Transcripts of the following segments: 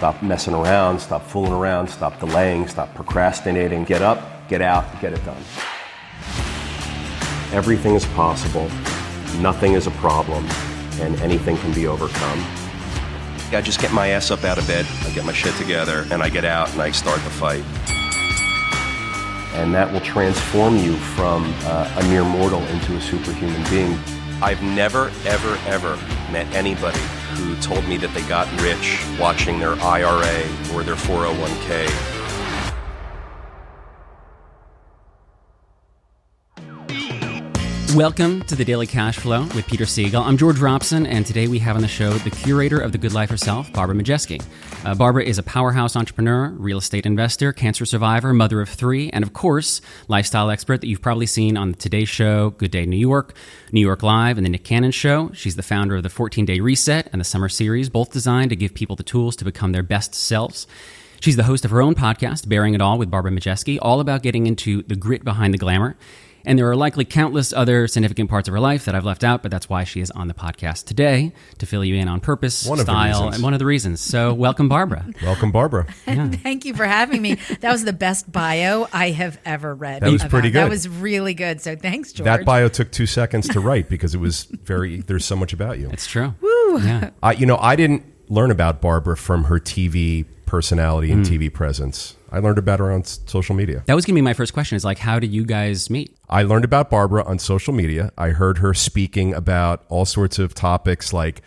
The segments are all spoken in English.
Stop messing around, stop fooling around, stop delaying, stop procrastinating. Get up, get out, get it done. Everything is possible, nothing is a problem, and anything can be overcome. I just get my ass up out of bed, I get my shit together, and I get out and I start the fight. And that will transform you from a mere mortal into a superhuman being. I've never, ever, ever met anybody who told me that they got rich watching their IRA or their 401k. Welcome to the Daily Cash Flow with Peter Siegel. I'm George Robson, and today we have on the show the curator of The Good Life herself, Barbara Majeski. Barbara is a powerhouse entrepreneur, real estate investor, cancer survivor, mother of three, and of course, lifestyle expert that you've probably seen on the Today Show, Good Day New York Live, and the Nick Cannon Show. She's the founder of the 14-Day Reset and the Summer Series, both designed to give people the tools to become their best selves. She's the host of her own podcast, Bearing It All with Barbara Majeski, all about getting into the grit behind the glamour. And there are likely countless other significant parts of her life that I've left out, but that's why she is on the podcast today, to fill you in on purpose, style, and one of the reasons. So welcome, Barbara. Welcome, Barbara. Yeah. Thank you for having me. That was the best bio I have ever read. That was pretty good. That was really good. So thanks, George. That bio took 2 seconds to write because it was there's so much about you. It's true. Woo. Yeah. I didn't learn about Barbara from her TV personality and TV presence. I learned about her on social media. That was going to be my first question, is like, how did you guys meet? I learned about Barbara on social media. I heard her speaking about all sorts of topics like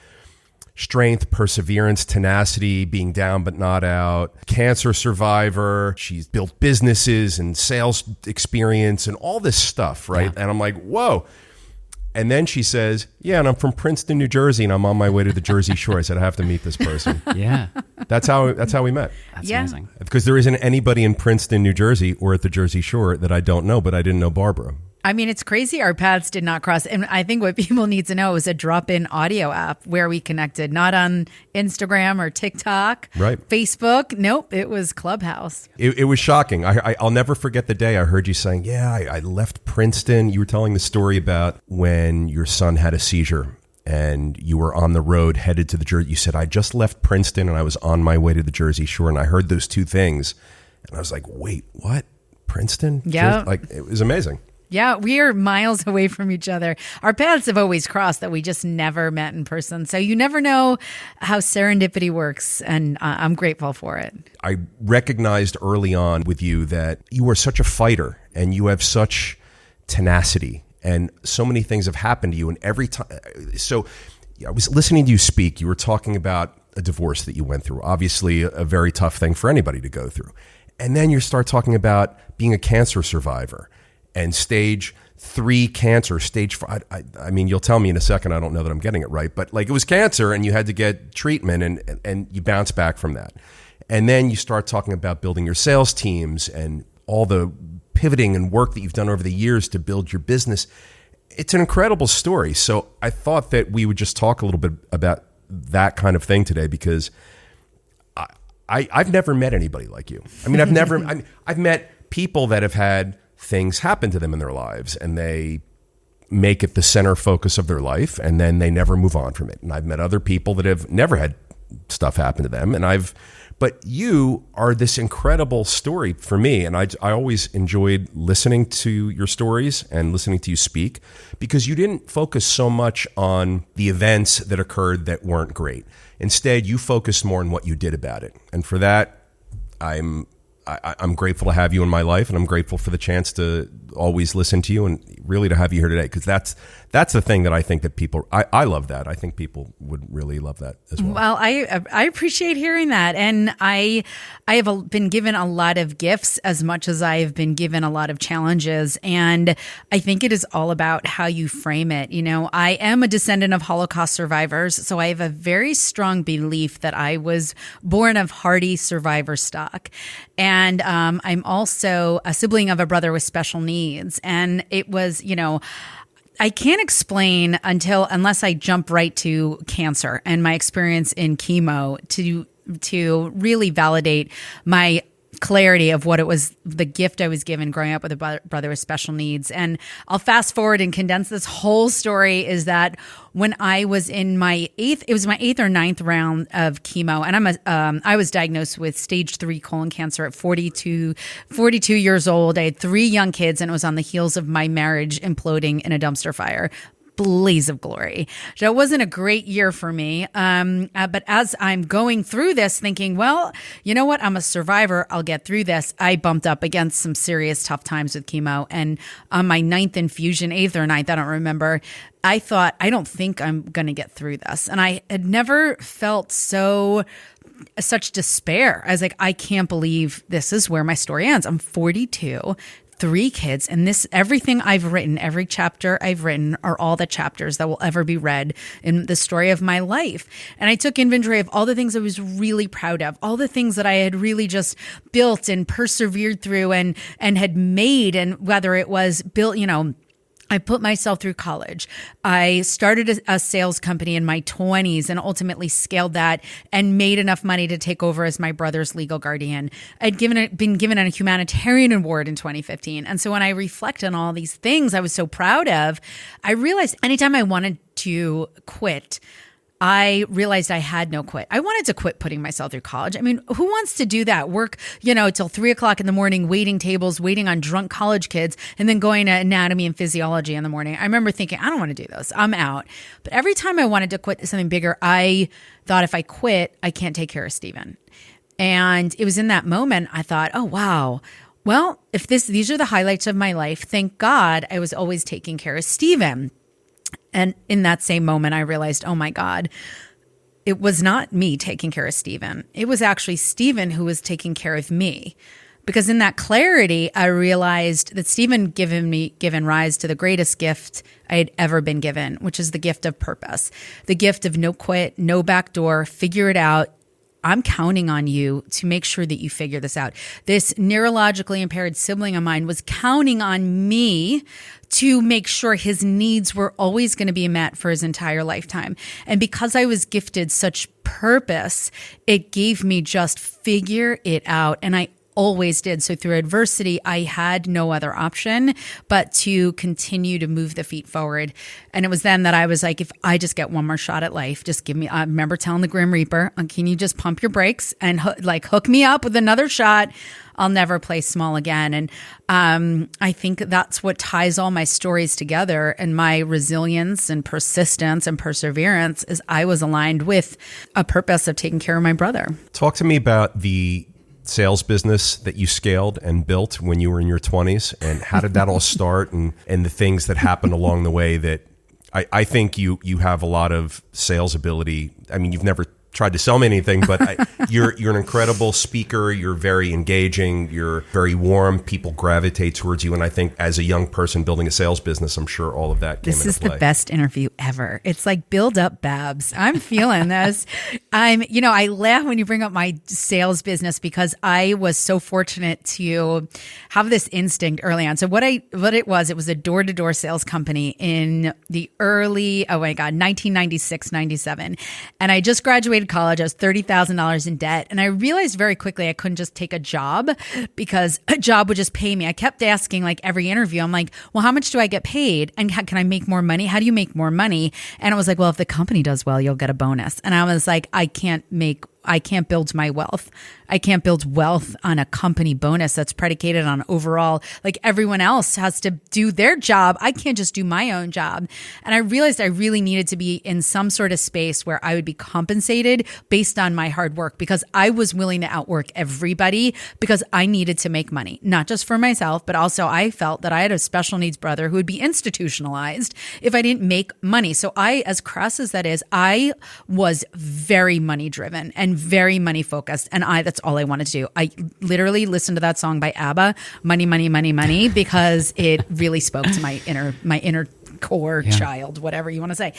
strength, perseverance, tenacity, being down but not out, cancer survivor. She's built businesses and sales experience and all this stuff, right? Yeah. And I'm like, whoa. And then she says, yeah, and I'm from Princeton, New Jersey, and I'm on my way to the Jersey Shore. I said, I have to meet this person. Yeah. That's how we met. That's amazing. Because there isn't anybody in Princeton, New Jersey, or at the Jersey Shore that I don't know, but I didn't know Barbara. I mean, it's crazy our paths did not cross. And I think what people need to know is a drop-in audio app where we connected, not on Instagram or TikTok, right? Facebook. Nope, it was Clubhouse. It was shocking. I'll never forget the day I heard you saying, yeah, I left Princeton. You were telling the story about when your son had a seizure and you were on the road headed to the Jersey. You said, I just left Princeton and I was on my way to the Jersey Shore. And I heard those two things. And I was like, wait, what? Princeton? Yeah. Like, it was amazing. Yeah, we are miles away from each other. Our paths have always crossed that we just never met in person. So you never know how serendipity works, and I'm grateful for it. I recognized early on with you that you were such a fighter and you have such tenacity and so many things have happened to you. And every time, so I was listening to you speak, you were talking about a divorce that you went through, obviously a very tough thing for anybody to go through. And then you start talking about being a cancer survivor. And stage 3 cancer, stage 4. I mean, you'll tell me in a second. I don't know that I'm getting it right, but like it was cancer, and you had to get treatment, and you bounce back from that. And then you start talking about building your sales teams and all the pivoting and work that you've done over the years to build your business. It's an incredible story. So I thought that we would just talk a little bit about that kind of thing today, because I've never met anybody like you. I mean, I've met people that have had things happen to them in their lives and they make it the center focus of their life and then they never move on from it. And I've met other people that have never had stuff happen to them. But you are this incredible story for me. And I always enjoyed listening to your stories and listening to you speak, because you didn't focus so much on the events that occurred that weren't great. Instead, you focused more on what you did about it. And for that, I'm grateful to have you in my life, and I'm grateful for the chance to always listen to you and really to have you here today, because that's the thing that I think that people, I love that. I think people would really love that as well. Well, I appreciate hearing that. And I have been given a lot of gifts as much as I have been given a lot of challenges. And I think it is all about how you frame it. You know, I am a descendant of Holocaust survivors, so I have a very strong belief that I was born of hardy survivor stock. And I'm also a sibling of a brother with special needs. And it was, I can't explain unless I jump right to cancer and my experience in chemo to really validate my clarity of what it was, the gift I was given growing up with a brother with special needs. And I'll fast forward and condense this whole story is that when I was in my eighth or ninth round of chemo, and I was diagnosed with stage 3 colon cancer at 42 years old. I had 3 young kids, and it was on the heels of my marriage imploding in a dumpster fire. Blaze of glory. So it wasn't a great year for me. But as I'm going through this thinking, well, you know what? I'm a survivor. I'll get through this. I bumped up against some serious tough times with chemo. And on my 9th infusion, 8th or 9th, I don't remember, I thought, I don't think I'm going to get through this. And I had never felt such despair. I was like, I can't believe this is where my story ends. I'm 42. 3 kids, and everything I've written, every chapter I've written are all the chapters that will ever be read in the story of my life. And I took inventory of all the things I was really proud of, all the things that I had really just built and persevered through and had made, and whether it was built, I put myself through college. I started a sales company in my 20s and ultimately scaled that and made enough money to take over as my brother's legal guardian. I'd been given a humanitarian award in 2015. And so when I reflect on all these things I was so proud of, I realized anytime I wanted to quit, I realized I had no quit. I wanted to quit putting myself through college. I mean, who wants to do that? Work, till 3 o'clock in the morning, waiting tables, waiting on drunk college kids, and then going to anatomy and physiology in the morning. I remember thinking, I don't want to do those. I'm out. But every time I wanted to quit something bigger, I thought if I quit, I can't take care of Steven. And it was in that moment I thought, oh, wow. Well, if these are the highlights of my life, thank God I was always taking care of Steven. And in that same moment, I realized, oh my God, it was not me taking care of Steven. It was actually Steven who was taking care of me. Because in that clarity, I realized that Steven given rise to the greatest gift I had ever been given, which is the gift of purpose, the gift of no quit, no backdoor, figure it out. I'm counting on you to make sure that you figure this out. This neurologically impaired sibling of mine was counting on me to make sure his needs were always going to be met for his entire lifetime. And because I was gifted such purpose, it gave me just figure it out. And I always did. So through adversity, I had no other option but to continue to move the feet forward. And it was then that I was like, if I just get one more shot at life, just give me, I remember telling the Grim Reaper, can you just pump your brakes and hook me up with another shot? I'll never play small again. And I think that's what ties all my stories together, and my resilience and persistence and perseverance is I was aligned with a purpose of taking care of my brother. Talk to me about the sales business that you scaled and built when you were in your 20s, and how did that all start, and the things that happened along the way that I think you have a lot of sales ability. I mean, you've never tried to sell me anything, but you're an incredible speaker. You're very engaging. You're very warm. People gravitate towards you. And I think as a young person building a sales business, I'm sure all of that came into play. This is the best interview ever. It's like build up, Babs. I'm feeling this. I laugh when you bring up my sales business because I was so fortunate to have this instinct early on. So what it was a door-to-door sales company in the early, 1996, 97. And I just graduated college. I was $30,000 in debt. And I realized very quickly I couldn't just take a job because a job would just pay me. I kept asking every interview, I'm like, well, how much do I get paid? And can I make more money? How do you make more money? And it was like, well, if the company does well, you'll get a bonus. And I was like, I can't build my wealth. I can't build wealth on a company bonus that's predicated on overall, everyone else has to do their job. I can't just do my own job. And I realized I really needed to be in some sort of space where I would be compensated based on my hard work, because I was willing to outwork everybody because I needed to make money, not just for myself, but also I felt that I had a special needs brother who would be institutionalized if I didn't make money. So as crass as that is, I was very money driven and very money focused. And that's all I wanted to do. I literally listened to that song by ABBA, Money, Money, Money, Money, because it really spoke to my inner core child, whatever you want to say.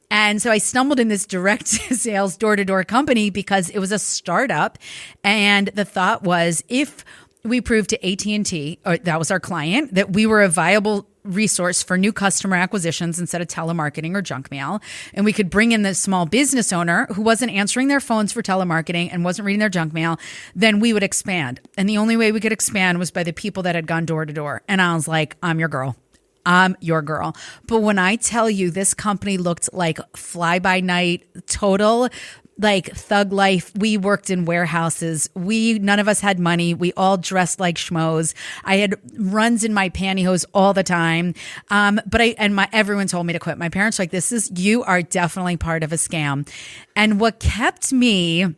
And so I stumbled in this direct sales door-to-door company because it was a startup. And the thought was, if we proved to AT&T, or that was our client, that we were a viable resource for new customer acquisitions instead of telemarketing or junk mail. And we could bring in the small business owner who wasn't answering their phones for telemarketing and wasn't reading their junk mail. Then we would expand. And the only way we could expand was by the people that had gone door to door. And I was like, I'm your girl. I'm your girl. But when I tell you this company looked like fly by night, total like thug life. We worked in warehouses. None of us had money. We all dressed like schmoes. I had runs in my pantyhose all the time. Everyone told me to quit. My parents were like, you are definitely part of a scam. And what kept me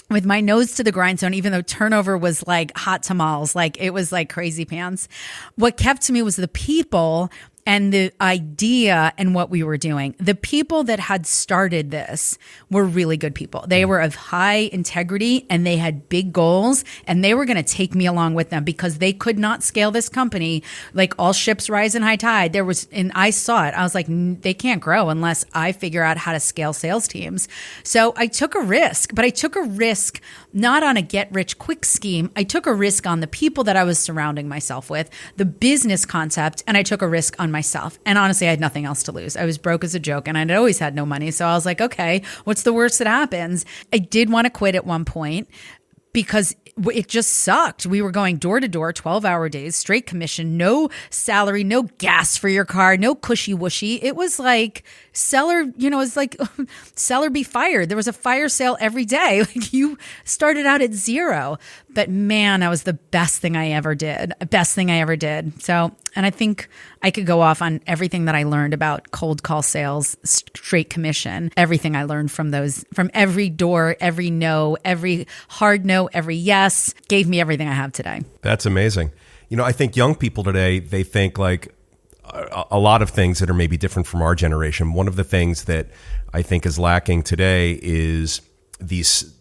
with my nose to the grindstone, even though turnover was like hot tamales, like it was like crazy pants, what kept me was the people and the idea and what we were doing. The people that had started this were really good people. They were of high integrity and they had big goals, and they were going to take me along with them because they could not scale this company. Like all ships rise in high tide. And I saw it. I was like, they can't grow unless I figure out how to scale sales teams. So I took a risk, but I took a risk not on a get rich quick scheme. I took a risk on the people that I was surrounding myself with, the business concept, and I took a risk on myself. And honestly, I had nothing else to lose. I was broke as a joke and I'd always had no money. So I was like, okay, what's the worst that happens? I did want to quit at one point because it just sucked. We were going door to door, 12-hour days, straight commission, no salary, no gas for your car, no cushy wushy. It was like seller be fired. There was a fire sale every day. Like you started out at zero. But man, that was the best thing I ever did. So, and I think I could go off on everything that I learned about cold call sales, straight commission, everything I learned from every door, every no, every hard no, every yes, gave me everything I have today. That's amazing. I think young people today, they think like a lot of things that are maybe different from our generation. One of the things that I think is lacking today is these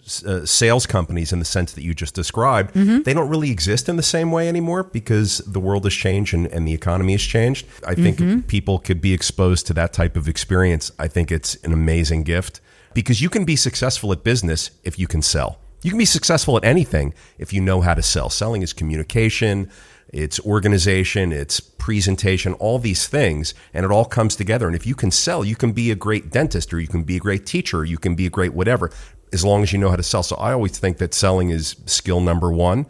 sales companies in the sense that you just described. Mm-hmm. They don't really exist in the same way anymore because the world has changed and the economy has changed. I think if people could be exposed to that type of experience, I think it's an amazing gift because you can be successful at business if you can sell. You can be successful at anything if you know how to sell. Selling is communication, it's organization, it's presentation, all these things, and it all comes together. And if you can sell, you can be a great dentist, or you can be a great teacher, or you can be a great whatever, as long as you know how to sell. So I always think that selling is skill number one,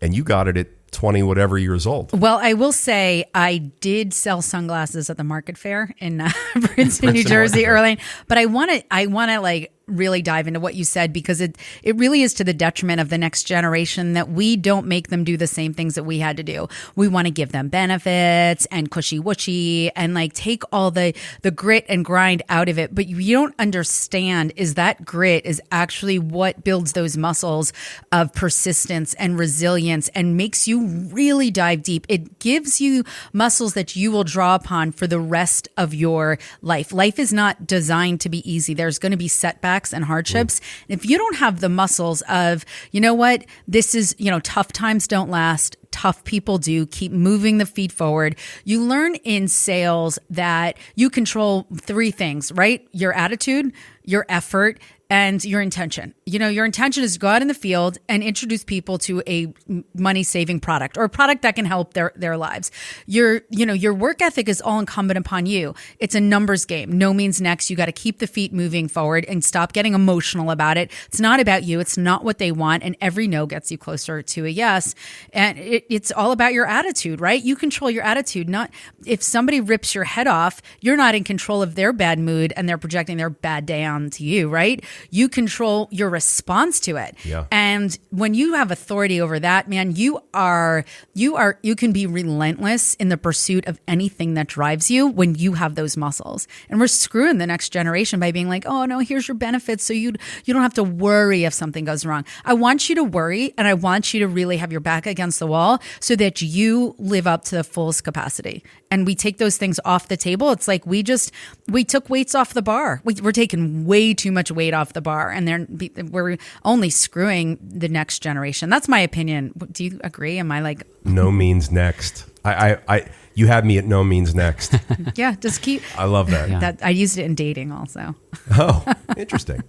and you got it at 20 whatever years old. Well, I will say I did sell sunglasses at the market fair in Princeton, New Jersey early, but I want to like really dive into what you said because it really is to the detriment of the next generation that we don't make them do the same things that we had to do. We want to give them benefits and cushy wushy and like take all the grit and grind out of it. But you don't understand is that grit is actually what builds those muscles of persistence and resilience and makes you really dive deep. It gives you muscles that you will draw upon for the rest of your life. Life is not designed to be easy. There's going to be setbacks and hardships. If you don't have the muscles of, you know what, this is, tough times don't last. Tough people do. Keep moving the feet forward. You learn in sales that you control three things, right? Your attitude, your effort, and your intention. Your intention is to go out in the field and introduce people to a money-saving product or a product that can help their lives. Your work ethic is all incumbent upon you. It's a numbers game. No means next. You got to keep the feet moving forward and stop getting emotional about it. It's not about you. It's not what they want. And every no gets you closer to a yes. And it's all about your attitude, right? You control your attitude. Not if somebody rips your head off, you're not in control of their bad mood and they're projecting their bad day onto you, right? You control your response to it. Yeah. And when you have authority over that, man, you can be relentless in the pursuit of anything that drives you when you have those muscles. And we're screwing the next generation by being like, oh no, here's your benefits. So you don't have to worry if something goes wrong. I want you to worry and I want you to really have your back against the wall so that you live up to the fullest capacity. And we take those things off the table. It's like we took weights off the bar. We're taking way too much weight off the bar, and we're only screwing the next generation. That's my opinion. Do you agree? Am I like no means next? You had me at no means next. Yeah, just keep. I love that. Yeah. That I used it in dating also. Oh, interesting.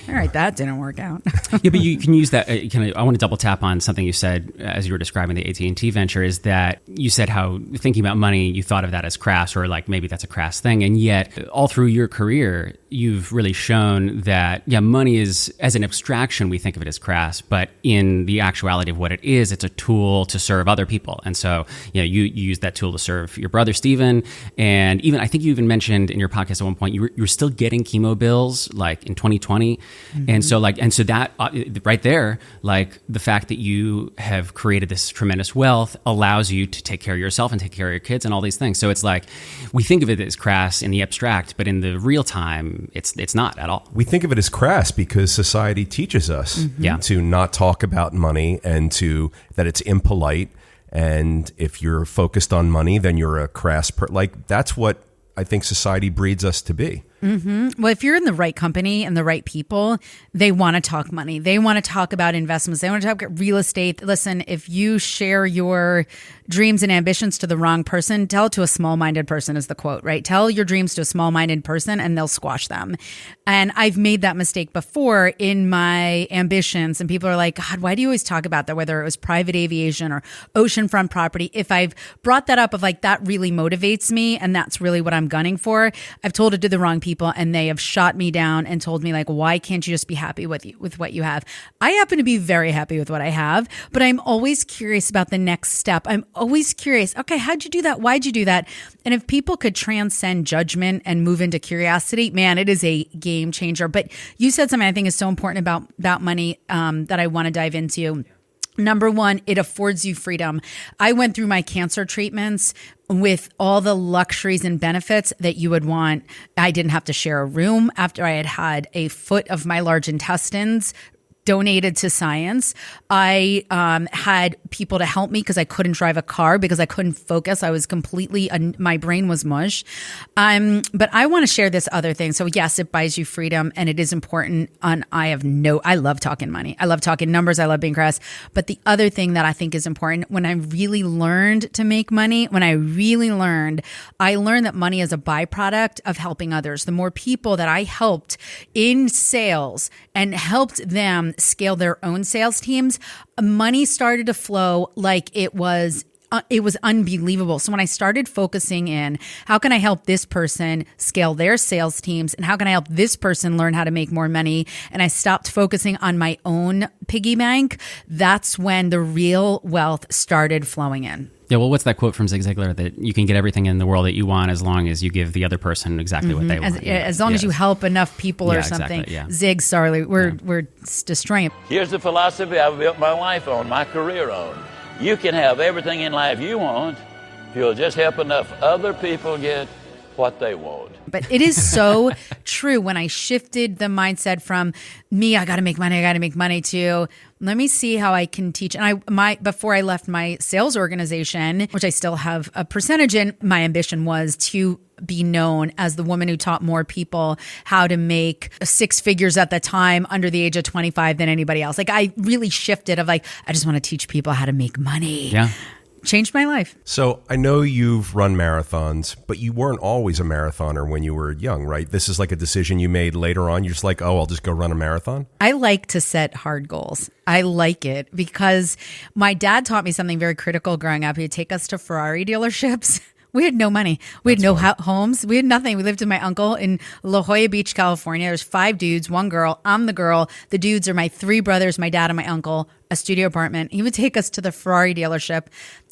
All right, that didn't work out. Yeah, but you can use that. I want to double tap on something you said as you were describing the AT&T venture, is that you said how thinking about money, you thought of that as crass, or like maybe that's a crass thing. And yet all through your career, you've really shown that, yeah, money is, as an abstraction, we think of it as crass, but in the actuality of what it is, it's a tool to serve other people. And so, you use that tool to serve your brother, Stephen. And even, I think you even mentioned in your podcast at one point, you were still getting chemo bills like in 2020. Mm-hmm. And so that right there, like the fact that you have created this tremendous wealth allows you to take care of yourself and take care of your kids and all these things. So it's like, we think of it as crass in the abstract, but in the real time, it's not at all. We think of it as crass because society teaches us to not talk about money and that it's impolite. And if you're focused on money, then you're a crass that's what I think society breeds us to be. Mm-hmm. Well, if you're in the right company and the right people, they want to talk money. They want to talk about investments. They want to talk about real estate. Listen, if you share your dreams and ambitions to the wrong person, tell it to a small-minded person is the quote, right? Tell your dreams to a small-minded person and they'll squash them. And I've made that mistake before in my ambitions. And people are like, God, why do you always talk about that? Whether it was private aviation or oceanfront property. If I've brought that up of like, that really motivates me and that's really what I'm gunning for, I've told it to the wrong people and they have shot me down and told me like, why can't you just be happy with what you have? I happen to be very happy with what I have, but I'm always curious about the next step. I'm always curious. Okay, how'd you do that? Why'd you do that? And if people could transcend judgment and move into curiosity, man, it is a game changer. But you said something I think is so important about money that I want to dive into. Number one, it affords you freedom. I went through my cancer treatments with all the luxuries and benefits that you would want. I didn't have to share a room after I had had a foot of my large intestines donated to science. I had people to help me because I couldn't drive a car because I couldn't focus. I was completely, my brain was mush. But I want to share this other thing. So yes, it buys you freedom and it is important. And I love talking money. I love talking numbers. I love being crass. But the other thing that I think is important, when I really learned to make money, I learned that money is a byproduct of helping others. The more people that I helped in sales and helped them scale their own sales teams, money started to flow like it was unbelievable. So when I started focusing in, how can I help this person scale their sales teams? And how can I help this person learn how to make more money? And I stopped focusing on my own piggy bank. That's when the real wealth started flowing in. Yeah, well, what's that quote from Zig Ziglar that you can get everything in the world that you want as long as you give the other person exactly what they want? As long as you help enough people or something. Exactly, yeah. Zig, sorry, we're destroying. Here's the philosophy I've built my life on, my career on. You can have everything in life you want if you'll just help enough other people get what they want. But it is so true. When I shifted the mindset from me, I got to make money to let me see how I can teach. And before I left my sales organization, which I still have a percentage in, my ambition was to be known as the woman who taught more people how to make six figures at the time under the age of 25 than anybody else. Like I really shifted of like, I just want to teach people how to make money. Yeah. Changed my life. So I know you've run marathons, but you weren't always a marathoner when you were young, right? This is like a decision you made later on. You're just like, oh, I'll just go run a marathon. I like to set hard goals. I like it because my dad taught me something very critical growing up. He'd take us to Ferrari dealerships. We had no money. We had no homes. We had nothing. We lived with my uncle in La Jolla Beach, California. There's 5 dudes, 1 girl. I'm the girl. The dudes are my 3 brothers, my dad and my uncle, a studio apartment. He would take us to the Ferrari dealership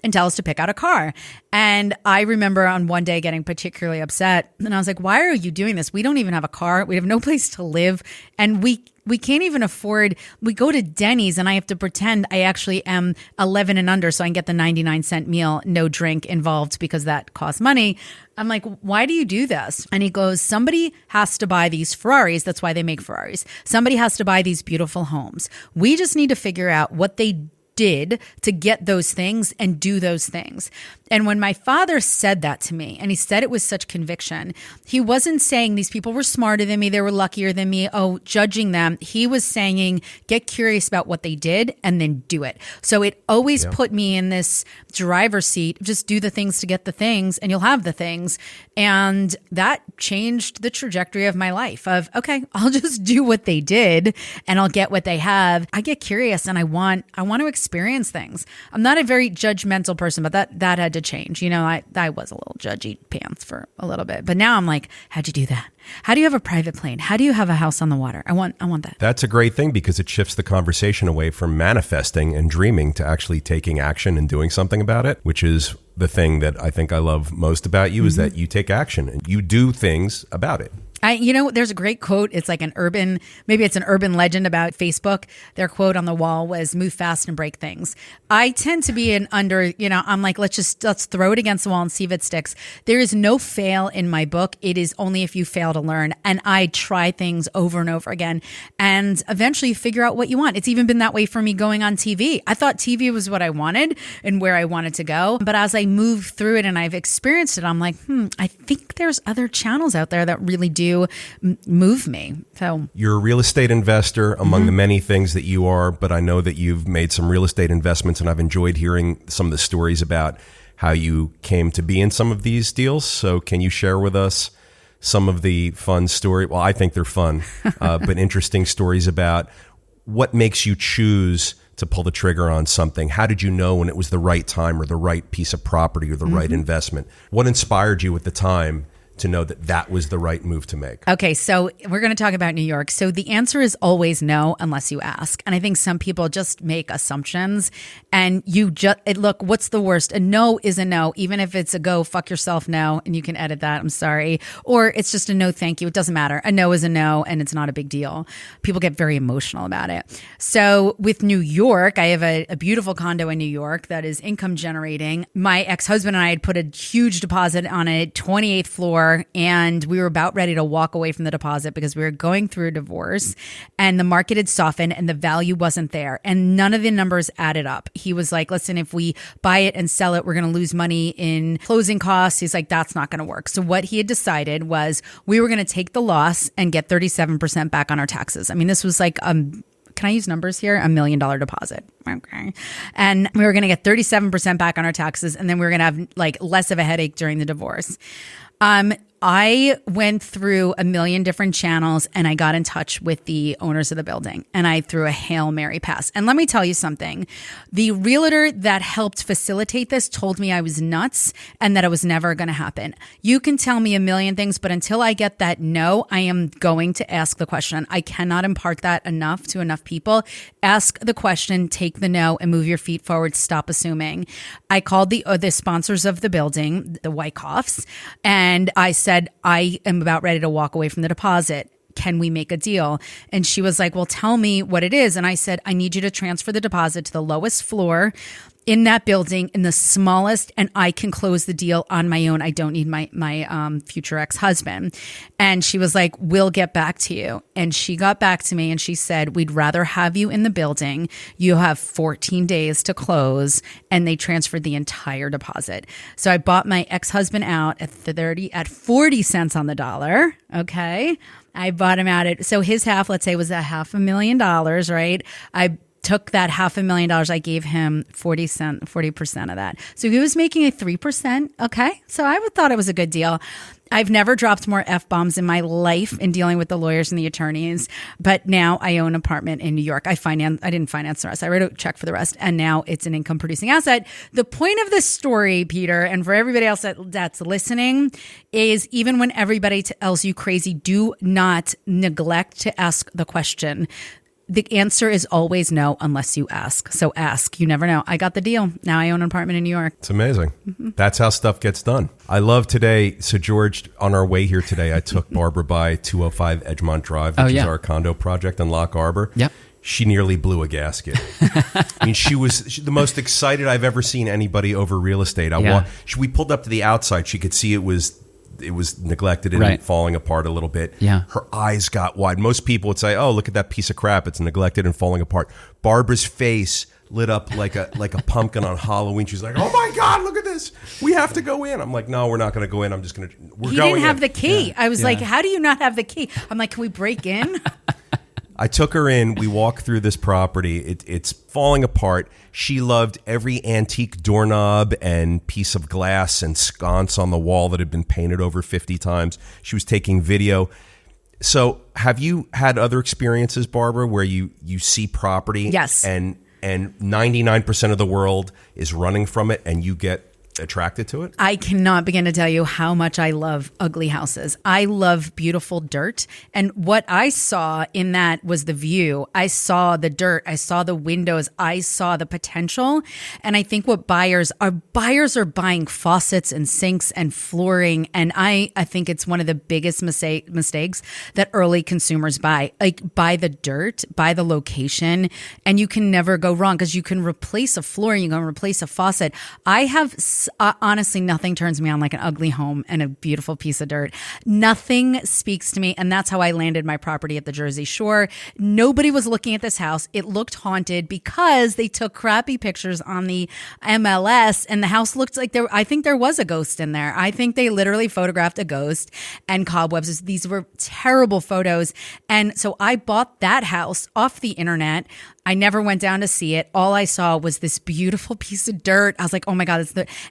and tell us to pick out a car. And I remember on one day getting particularly upset. And I was like, why are you doing this? We don't even have a car. We have no place to live. And we can't even afford, we go to Denny's and I have to pretend I actually am 11 and under so I can get the 99-cent meal, no drink involved because that costs money. I'm like, why do you do this? And he goes, somebody has to buy these Ferraris. That's why they make Ferraris. Somebody has to buy these beautiful homes. We just need to figure out what they did to get those things and do those things. And when my father said that to me, and he said it with such conviction, he wasn't saying these people were smarter than me, they were luckier than me, judging them. He was saying, get curious about what they did and then do it. So it always put me in this driver's seat, just do the things to get the things and you'll have the things. And that changed the trajectory of my life of, okay, I'll just do what they did and I'll get what they have. I get curious and I want to experience things. I'm not a very judgmental person, but that had to change. You know, I was a little judgy pants for a little bit, but now I'm like, how'd you do that? How do you have a private plane? How do you have a house on the water? I want that. That's a great thing because it shifts the conversation away from manifesting and dreaming to actually taking action and doing something about it, which is the thing that I think I love most about you is that you take action and you do things about it. There's a great quote. It's like maybe it's an urban legend about Facebook. Their quote on the wall was move fast and break things. I tend to be I'm like, let's throw it against the wall and see if it sticks. There is no fail in my book. It is only if you fail to learn. And I try things over and over again and eventually figure out what you want. It's even been that way for me going on TV. I thought TV was what I wanted and where I wanted to go. But as I move through it and I've experienced it, I'm like, I think there's other channels out there that really do move me. So you're a real estate investor among the many things that you are, but I know that you've made some real estate investments and I've enjoyed hearing some of the stories about how you came to be in some of these deals. So can you share with us some of the fun story? Well, I think they're fun, but interesting stories about what makes you choose to pull the trigger on something. How did you know when it was the right time or the right piece of property or the right investment? What inspired you at the time to know that that was the right move to make? Okay, so we're going to talk about New York. So the answer is always no unless you ask. And I think some people just make assumptions and look, what's the worst? A no is a no, even if it's a go fuck yourself no, and you can edit that, I'm sorry. Or it's just a no thank you. It doesn't matter. A no is a no and it's not a big deal. People get very emotional about it. So with New York, I have a beautiful condo in New York that is income generating. My ex-husband and I had put a huge deposit on a 28th floor and we were about ready to walk away from the deposit because we were going through a divorce and the market had softened and the value wasn't there and none of the numbers added up. He was like, listen, if we buy it and sell it, we're going to lose money in closing costs. He's like, that's not going to work. So what he had decided was we were going to take the loss and get 37% back on our taxes. I mean, this was like, can I use numbers here? $1 million deposit. Okay. And we were going to get 37% back on our taxes. And then we were going to have like less of a headache during the divorce. I went through a million different channels and I got in touch with the owners of the building and I threw a Hail Mary pass. And let me tell you something. The realtor that helped facilitate this told me I was nuts and that it was never going to happen. You can tell me a million things, but until I get that no, I am going to ask the question. I cannot impart that enough to enough people. Ask the question, take the no, and move your feet forward. Stop assuming. I called the sponsors of the building, the Wyckoffs, and I said, I am about ready to walk away from the deposit. Can we make a deal? And she was like, well, tell me what it is. And I said, I need you to transfer the deposit to the lowest floor in that building, in the smallest, and I can close the deal on my own. I don't need my future ex-husband. And she was like, we'll get back to you. And she got back to me and she said, we'd rather have you in the building. You have 14 days to close. And they transferred the entire deposit. So I bought my ex-husband out at 40 cents on the dollar. Okay. I bought him out so his half, let's say, was $500,000, right? I took that $500,000. I gave him 40% of that. So he was making a 3%. Okay. So I thought it was a good deal. I've never dropped more F-bombs in my life in dealing with the lawyers and the attorneys, but now I own an apartment in New York. I didn't finance the rest. I wrote a check for the rest, and now it's an income producing asset. The point of this story, Peter, and for everybody else that's listening, is even when everybody tells you crazy, do not neglect to ask the question. The answer is always no unless you ask. So ask. You never know. I got the deal. Now I own an apartment in New York. It's amazing. That's how stuff gets done. I love today. So George, on our way here today, I took Barbara by 205 Edgemont Drive, which is our condo project in Lock Harbor. Yep. She nearly blew a gasket. I mean, she was the most excited I've ever seen anybody over real estate. We pulled up to the outside. She could see it was neglected and falling apart a little bit. Yeah. Her eyes got wide. Most people would say, oh, look at that piece of crap. It's neglected and falling apart. Barbara's face lit up like a pumpkin on Halloween. She's like, "Oh my God, look at this! We have to go in." I'm like, "No, we're not going to go in. I'm just going to." He didn't have the key. Yeah. I was like, "How do you not have the key?" I'm like, "Can we break in?" I took her in. We walked through this property. It's falling apart. She loved every antique doorknob and piece of glass and sconce on the wall that had been painted over 50 times. She was taking video. So have you had other experiences, Barbara, where you see property yes. and 99% of the world is running from it and you get attracted to it? I cannot begin to tell you how much I love ugly houses. I love beautiful dirt. And what I saw in that was the view. I saw the dirt. I saw the windows. I saw the potential. And I think what buyers are buying faucets and sinks and flooring. And I think it's one of the biggest mistakes that early consumers buy. Like, buy the dirt, buy the location, and you can never go wrong because you can replace a floor, you can replace a faucet. I have honestly, nothing turns me on like an ugly home and a beautiful piece of dirt. Nothing speaks to me. And that's how I landed my property at the Jersey Shore. Nobody was looking at this house. It looked haunted because they took crappy pictures on the MLS and the house looked like I think there was a ghost in there. I think they literally photographed a ghost and cobwebs. These were terrible photos. And so I bought that house off the internet. I never went down to see it. All I saw was this beautiful piece of dirt. I was like, "Oh my God,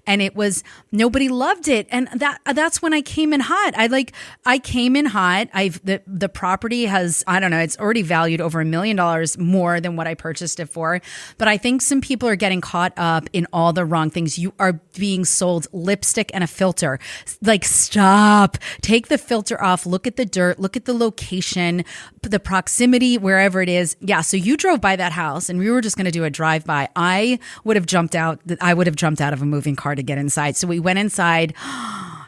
and it was, nobody loved it." And that's when I came in hot. I came in hot. The property has, I don't know, it's already valued over $1 million more than what I purchased it for. But I think some people are getting caught up in all the wrong things. You are being sold lipstick and a filter. Like, stop. Take the filter off. Look at the dirt. Look at the location, the proximity, wherever it is. Yeah. So you drove by that house and we were just going to do a drive-by. I would have jumped out of a moving car to get inside. So we went inside.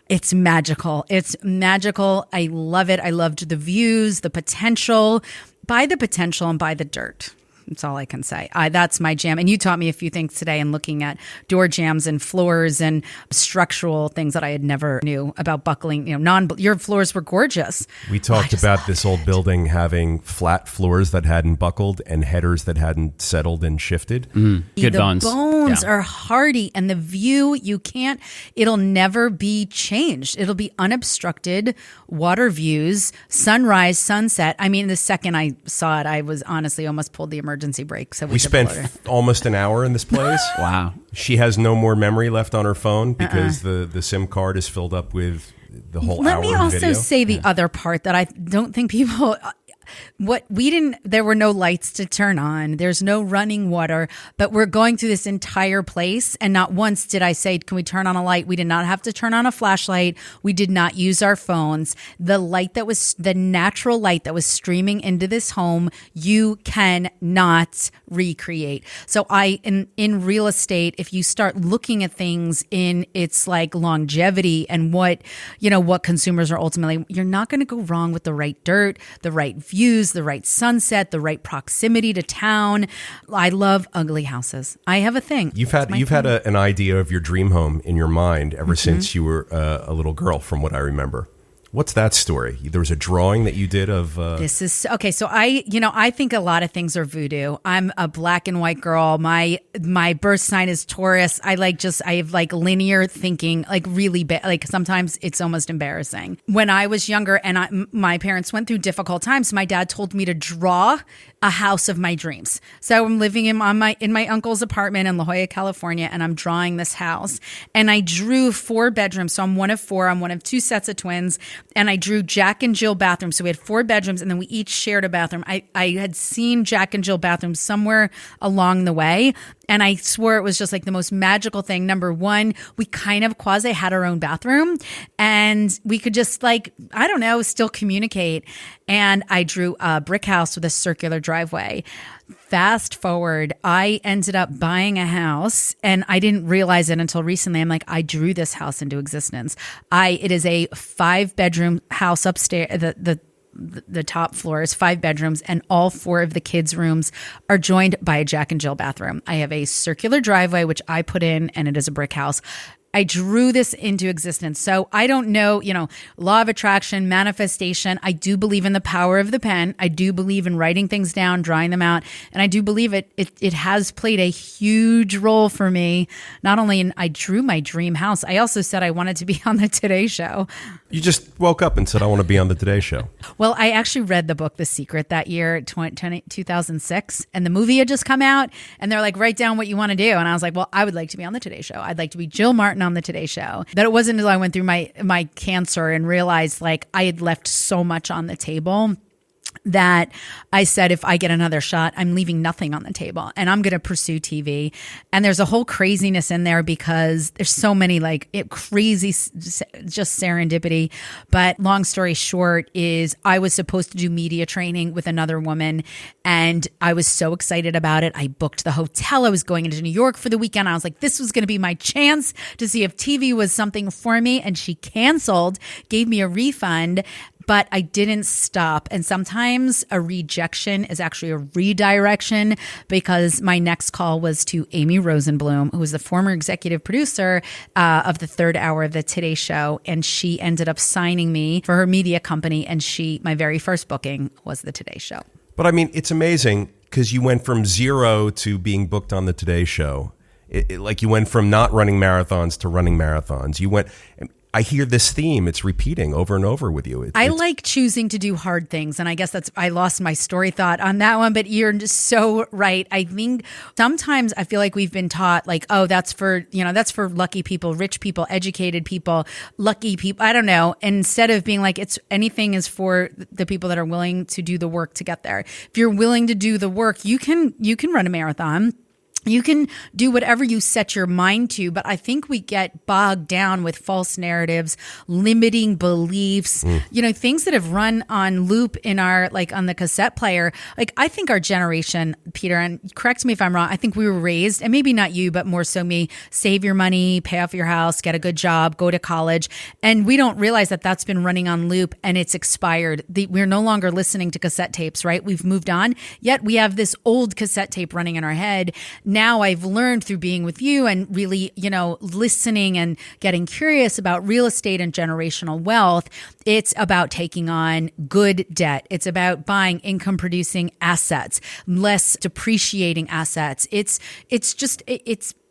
It's magical. It's magical. I love it. I loved the views, the potential. Buy the potential and buy the dirt. That's all I can say. That's my jam. And you taught me a few things today in looking at door jams and floors and structural things that I had never knew about buckling. Your floors were gorgeous. We talked about this old building having flat floors that hadn't buckled and headers that hadn't settled and shifted. Good bones. The bones are hardy, and the view, it'll never be changed. It'll be unobstructed water views, sunrise, sunset. I mean, the second I saw it, I was honestly almost pulled the emergency brake. So we spent almost an hour in this place. Wow. She has no more memory left on her phone because the SIM card is filled up with the whole hour of video. Let me also say the other part that I don't think people... there were no lights to turn on. There's no running water, but we're going through this entire place. And not once did I say, "Can we turn on a light?" We did not have to turn on a flashlight. We did not use our phones. The natural light that was streaming into this home, you cannot recreate. So in real estate, if you start looking at things in its like longevity and what consumers are ultimately, you're not going to go wrong with the right dirt, the right views, the right sunset, the right proximity to town. I love ugly houses. I have a thing. You've had an idea of your dream home in your mind ever since you were a little girl, from what I remember. What's that story? There was a drawing that you did of... This is... Okay, so I think a lot of things are voodoo. I'm a black and white girl. My birth sign is Taurus. I have like linear thinking, like really bad. Like sometimes it's almost embarrassing. When I was younger and my parents went through difficult times, my dad told me to draw a house of my dreams. So I'm living in my uncle's apartment in La Jolla, California, and I'm drawing this house. And I drew 4 bedrooms. So I'm one of 4. I'm one of 2 sets of twins. And I drew Jack and Jill bathrooms. So we had 4 bedrooms, and then we each shared a bathroom. I had seen Jack and Jill bathrooms somewhere along the way, and I swore it was just like the most magical thing. Number one, we kind of quasi had our own bathroom, and we could just still communicate. And I drew a brick house with a circular driveway. Fast forward, I ended up buying a house, and I didn't realize it until recently. I'm like, I drew this house into existence. It is a 5-bedroom house upstairs. The top floor is 5 bedrooms, and all 4 of the kids' rooms are joined by a Jack and Jill bathroom. I have a circular driveway, which I put in, and it is a brick house. I drew this into existence. So I don't know, law of attraction, manifestation. I do believe in the power of the pen. I do believe in writing things down, drawing them out. And I do believe it has played a huge role for me. Not only I drew my dream house, I also said I wanted to be on the Today Show. You just woke up and said, I want to be on the Today Show. Well, I actually read the book, The Secret, that year, 2006, and the movie had just come out, and they're like, write down what you want to do. And I was like, well, I would like to be on the Today Show. I'd like to be Jill Martin on the Today Show. But it wasn't until I went through my cancer and realized like I had left so much on the table that I said, if I get another shot, I'm leaving nothing on the table and I'm going to pursue TV. And there's a whole craziness in there because there's so many crazy, just serendipity. But long story short is I was supposed to do media training with another woman and I was so excited about it. I booked the hotel. I was going into New York for the weekend. I was like, this was going to be my chance to see if TV was something for me. And she canceled, gave me a refund. But I didn't stop. And sometimes a rejection is actually a redirection because my next call was to Amy Rosenblum, who was the former executive producer of the third hour of the Today Show. And she ended up signing me for her media company. And my very first booking was the Today Show. But I mean, it's amazing because you went from zero to being booked on the Today Show. Like you went from not running marathons to running marathons. I hear this theme. It's repeating over and over with you. I like choosing to do hard things. And I guess I lost my story thought on that one, but you're just so right. I think sometimes I feel like we've been taught like, oh, that's for lucky people, rich people, educated people, lucky people. I don't know. Instead of being like, anything is for the people that are willing to do the work to get there. If you're willing to do the work, you can run a marathon. You can do whatever you set your mind to, but I think we get bogged down with false narratives, limiting beliefs, things that have run on loop in our, on the cassette player. Like, I think our generation, Peter, and correct me if I'm wrong, I think we were raised, and maybe not you, but more so me, save your money, pay off your house, get a good job, go to college. And we don't realize that that's been running on loop and it's expired. We're no longer listening to cassette tapes, right? We've moved on, yet we have this old cassette tape running in our head. Now I've learned through being with you and really, listening and getting curious about real estate and generational wealth. It's about taking on good debt. It's about buying income producing assets, less depreciating assets. It's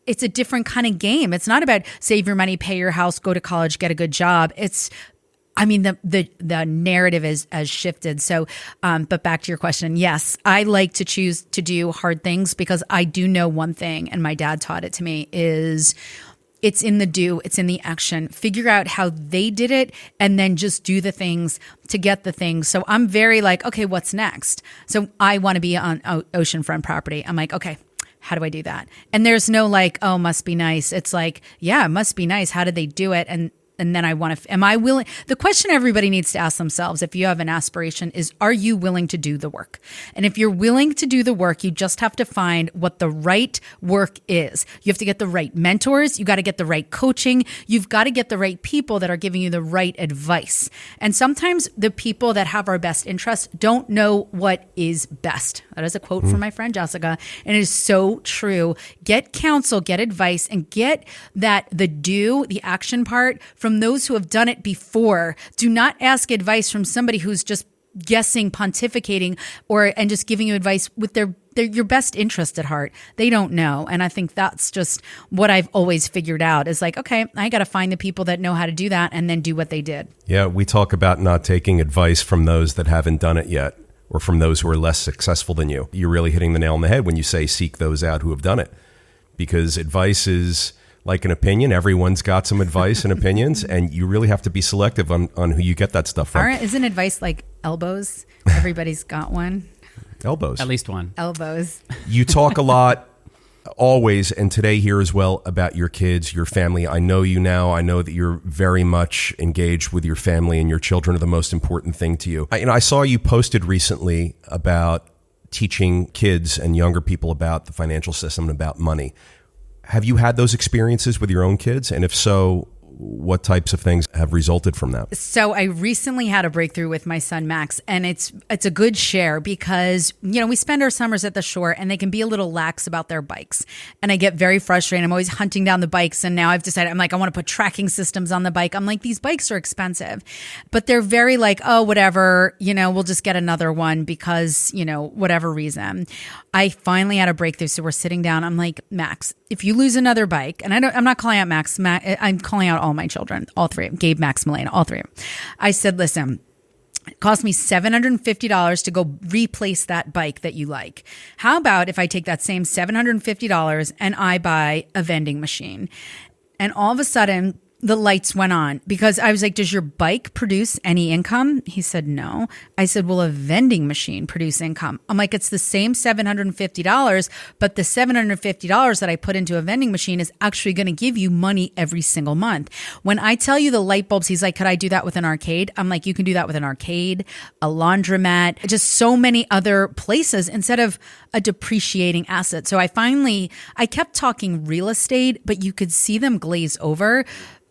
a different kind of game. It's not about save your money, pay your house, go to college, get a good job. The narrative has shifted. So, but back to your question, yes, I like to choose to do hard things because I do know one thing, and my dad taught it to me, is it's in the do, it's in the action. Figure out how they did it and then just do the things to get the things. So I'm very like, okay, what's next? So I want to be on oceanfront property. I'm like, okay, how do I do that? And there's no like, oh, must be nice. It's like, yeah, it must be nice. How did they do it? And then I want to, am I willing? The question everybody needs to ask themselves, if you have an aspiration, is, are you willing to do the work? And if you're willing to do the work, you just have to find what the right work is. You have to get the right mentors. You got to get the right coaching. You've got to get the right people that are giving you the right advice. And sometimes the people that have our best interests don't know what is best. That is a quote from my friend Jessica. And it is so true. Get counsel, get advice, and get the action part from those who have done it before. Do not ask advice from somebody who's just guessing, pontificating, and just giving you advice with your best interest at heart. They don't know. And I think that's just what I've always figured out is like, okay, I got to find the people that know how to do that and then do what they did. Yeah, we talk about not taking advice from those that haven't done it yet or from those who are less successful than you. You're really hitting the nail on the head when you say seek those out who have done it, because advice is like an opinion. Everyone's got some advice and opinions, and you really have to be selective on who you get that stuff from. Isn't advice like elbows? Everybody's got one. Elbows. At least one. Elbows. You talk a lot, always, and today here as well, about your kids, your family. I know you now. I know that you're very much engaged with your family, and your children are the most important thing to you. I saw you posted recently about teaching kids and younger people about the financial system and about money. Have you had those experiences with your own kids? And if so, what types of things have resulted from that? So I recently had a breakthrough with my son Max, and it's a good share because, we spend our summers at the shore and they can be a little lax about their bikes. And I get very frustrated. I'm always hunting down the bikes, and now I've decided, I'm like, I want to put tracking systems on the bike. I'm like, these bikes are expensive, but they're very like, oh, whatever, we'll just get another one because, whatever reason. I finally had a breakthrough. So we're sitting down. I'm like, Max, if you lose another bike, and I'm not calling out Max, I'm calling out all my children, all three, Gabe, Max, Milena, all three. I said, listen, it cost me $750 to go replace that bike that you like. How about if I take that same $750 and I buy a vending machine? And all of a sudden, the lights went on because I was like, does your bike produce any income? He said, no. I said, will a vending machine produce income? I'm like, it's the same $750, but the $750 that I put into a vending machine is actually going to give you money every single month. When I tell you the light bulbs, he's like, could I do that with an arcade? I'm like, you can do that with an arcade, a laundromat, just so many other places instead of a depreciating asset. So I kept talking real estate, but you could see them glaze over.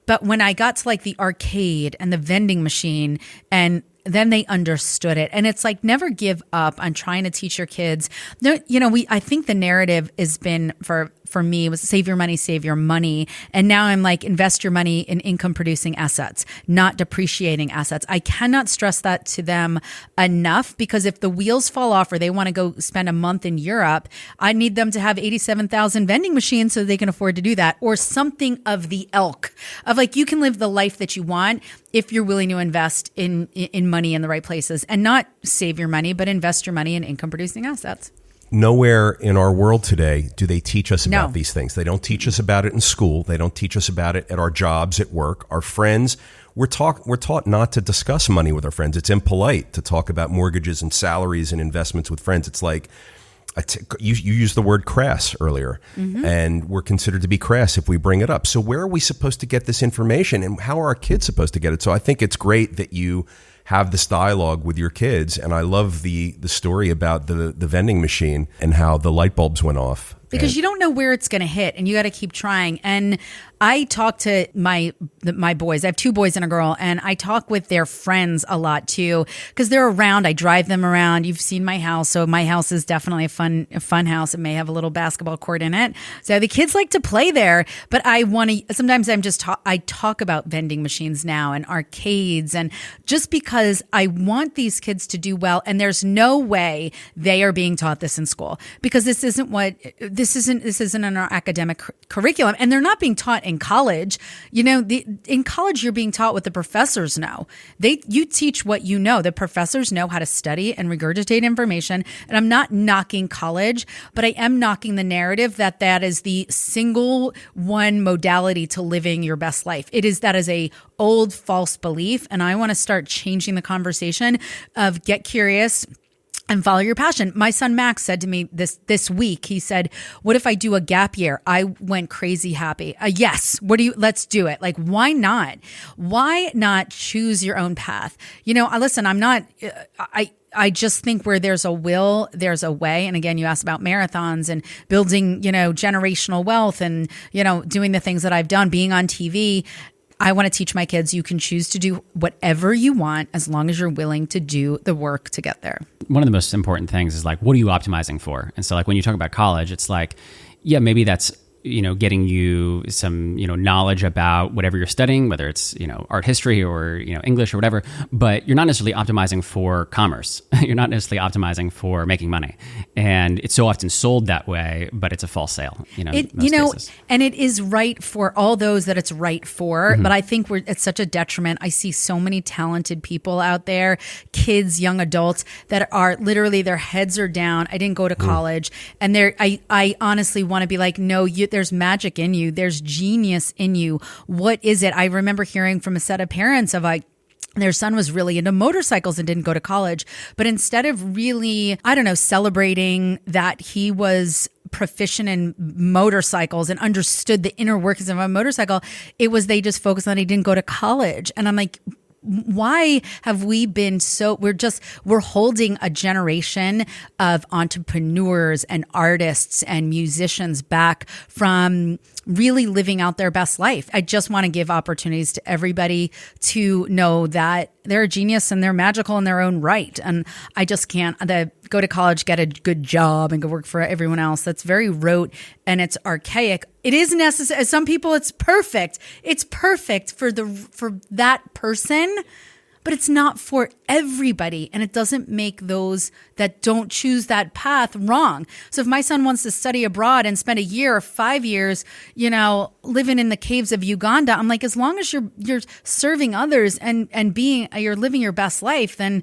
But when I got to like the arcade and the vending machine, and then they understood it. And it's like, never give up on trying to teach your kids. I think the narrative has been for me was save your money. And now I'm like, invest your money in income producing assets, not depreciating assets. I cannot stress that to them enough, because if the wheels fall off or they want to go spend a month in Europe, I need them to have 87,000 vending machines so they can afford to do that, or something of the ilk of like, you can live the life that you want if you're willing to invest in money in the right places, and not save your money, but invest your money in income producing assets. Nowhere in our world today do they teach us about these things. They don't teach us about it in school. They don't teach us about it at our jobs, at work. Our friends, we're taught not to discuss money with our friends. It's impolite to talk about mortgages and salaries and investments with friends. It's like, you used the word crass earlier, and we're considered to be crass if we bring it up. So where are we supposed to get this information, and how are our kids supposed to get it? So I think it's great that you have this dialogue with your kids. And I love the story about the vending machine and how the light bulbs went off. Because you don't know where it's going to hit, and you got to keep trying. And I talk to my boys. I have 2 boys and a girl, and I talk with their friends a lot too, because they're around. I drive them around. You've seen my house, so my house is definitely a fun house. It may have a little basketball court in it, so the kids like to play there. But I want to. Sometimes I talk about vending machines now and arcades, and just because I want these kids to do well, and there's no way they are being taught this in school, because this isn't in our academic curriculum, and they're not being taught in college. In college, you're being taught what the professors know. You teach what you know. The professors know how to study and regurgitate information. And I'm not knocking college, but I am knocking the narrative that is the single one modality to living your best life. That is a old false belief. And I want to start changing the conversation of get curious and follow your passion. My son Max said to me this week, he said, what if I do a gap year? I went crazy happy. Yes. Let's do it. Like, why not? Why not choose your own path? Listen, I just think where there's a will, there's a way. And again, you asked about marathons and building, generational wealth and, doing the things that I've done, being on TV. I want to teach my kids you can choose to do whatever you want as long as you're willing to do the work to get there. One of the most important things is like, what are you optimizing for? And so like when you talk about college, it's like, yeah, maybe that's, getting you some, knowledge about whatever you're studying, whether it's, art history or, English or whatever, but you're not necessarily optimizing for commerce. You're not necessarily optimizing for making money. And it's so often sold that way, but it's a false sale, cases. And it is right for all those that it's right for, but I think it's such a detriment. I see so many talented people out there, kids, young adults that are literally their heads are down. I didn't go to college, and I honestly want to be like, no, there's magic in you. There's genius in you. What is it? I remember hearing from a set of parents of like, their son was really into motorcycles and didn't go to college, but instead of really, celebrating that he was proficient in motorcycles and understood the inner workings of a motorcycle, it was they just focused on he didn't go to college. And I'm like, why have we been we're holding a generation of entrepreneurs and artists and musicians back from really living out their best life. I just want to give opportunities to everybody to know that they're a genius and they're magical in their own right. And I just can't go to college, get a good job, and go work for everyone else. That's very rote and it's archaic. It is necessary. Some people, it's perfect. It's perfect for that person, but it's not for everybody. And it doesn't make those that don't choose that path wrong. So if my son wants to study abroad and spend a year or 5 years, living in the caves of Uganda, I'm like, as long as you're serving others and you're living your best life, then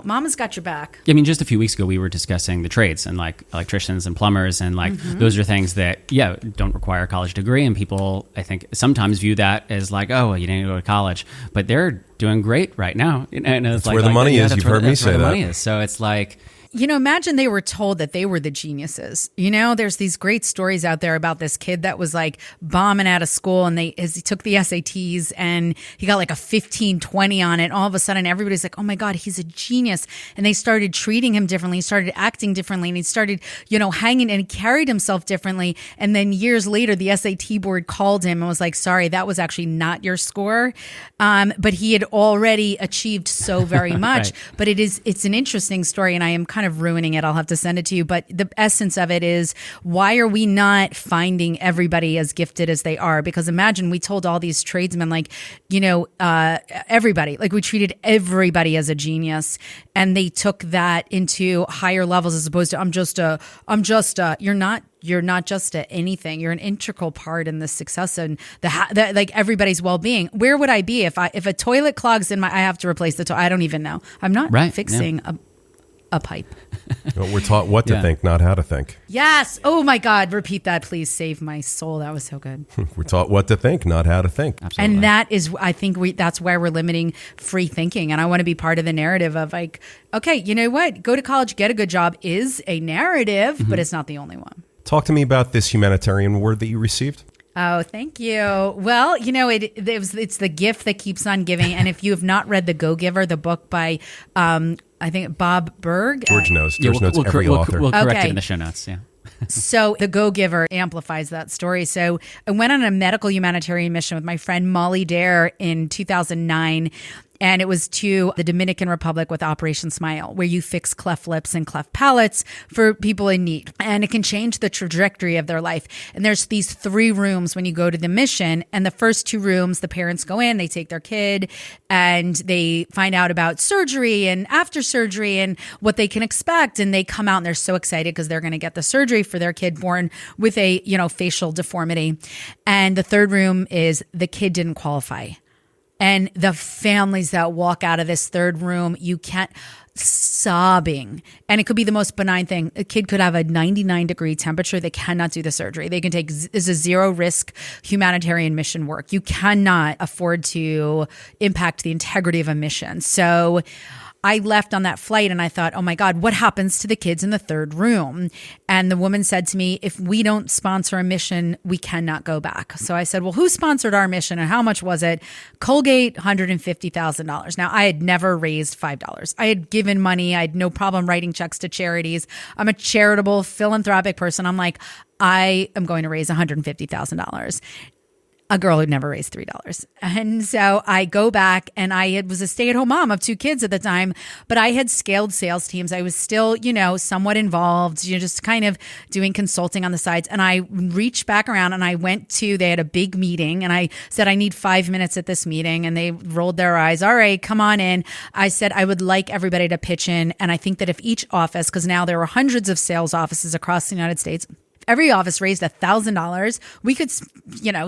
mama's got your back. I mean, just a few weeks ago, we were discussing the trades and like electricians and plumbers. And like, those are things that, don't require a college degree. And people, I think, sometimes view that as like, oh, well, you didn't go to college. But they're doing great right now. And it's where the money is. You've heard me say that. Money is. So it's like... imagine they were told that they were the geniuses. There's these great stories out there about this kid that was like bombing out of school and he took the SATs and he got like a 15-20 on it. All of a sudden, everybody's like, oh my God, he's a genius. And they started treating him differently. He started acting differently and he started, hanging and he carried himself differently. And then years later, the SAT board called him and was like, sorry, that was actually not your score. But he had already achieved so very much. Right. But it's an interesting story and I am kind of ruining it. I'll have to send it to you. But the essence of it is, why are we not finding everybody as gifted as they are? Because imagine we told all these tradesmen, like, everybody, like we treated everybody as a genius and they took that into higher levels as opposed to, you're not just anything. You're an integral part in the success and like everybody's well-being. Where would I be if a toilet clogs in I have to replace the toilet? I don't even know. I'm not fixing a pipe. Well, we're taught what to think, not how to think. Yes. Oh my God. Repeat that, please. Save my soul. That was so good. We're taught what to think, not how to think. Absolutely. And that is, I think that's where we're limiting free thinking. And I want to be part of the narrative of like, okay, you know what? Go to college, get a good job is a narrative, but it's not the only one. Talk to me about this humanitarian award that you received. Oh, thank you. Well, it's the gift that keeps on giving. And if you have not read The Go-Giver, the book by, I think, Bob Berg. George knows. George knows every author. We'll correct it in the show notes, yeah. So The Go-Giver amplifies that story. So I went on a medical humanitarian mission with my friend Molly Dare in 2009. And it was to the Dominican Republic with Operation Smile, where you fix cleft lips and cleft palates for people in need. And it can change the trajectory of their life. And there's these 3 rooms when you go to the mission. And the first 2 rooms, the parents go in, they take their kid, and they find out about surgery and after surgery and what they can expect. And they come out and they're so excited because they're going to get the surgery for their kid born with a, facial deformity. And the 3rd room is the kid didn't qualify. And the families that walk out of this 3rd room, you can't, sobbing. And it could be the most benign thing. A kid could have a 99-degree temperature. They cannot do the surgery. They can take, this is a zero-risk humanitarian mission work. You cannot afford to impact the integrity of a mission. So I left on that flight and I thought, oh my God, what happens to the kids in the 3rd room? And the woman said to me, if we don't sponsor a mission, we cannot go back. So I said, well, who sponsored our mission and how much was it? Colgate, $150,000. Now, I had never raised $5. I had given money. I had no problem writing checks to charities. I'm a charitable, philanthropic person. I'm like, I am going to raise $150,000. A girl who'd never raised $3. And so I go back, and I was a stay-at-home mom of 2 kids at the time, but I had scaled sales teams. I was still, somewhat involved, just kind of doing consulting on the sides. And I reached back around and they had a big meeting, and I said, I need 5 minutes at this meeting. And they rolled their eyes. All right, come on in. I said, I would like everybody to pitch in. And I think that if each office, because now there were hundreds of sales offices across the United States, every office raised $1,000, we could,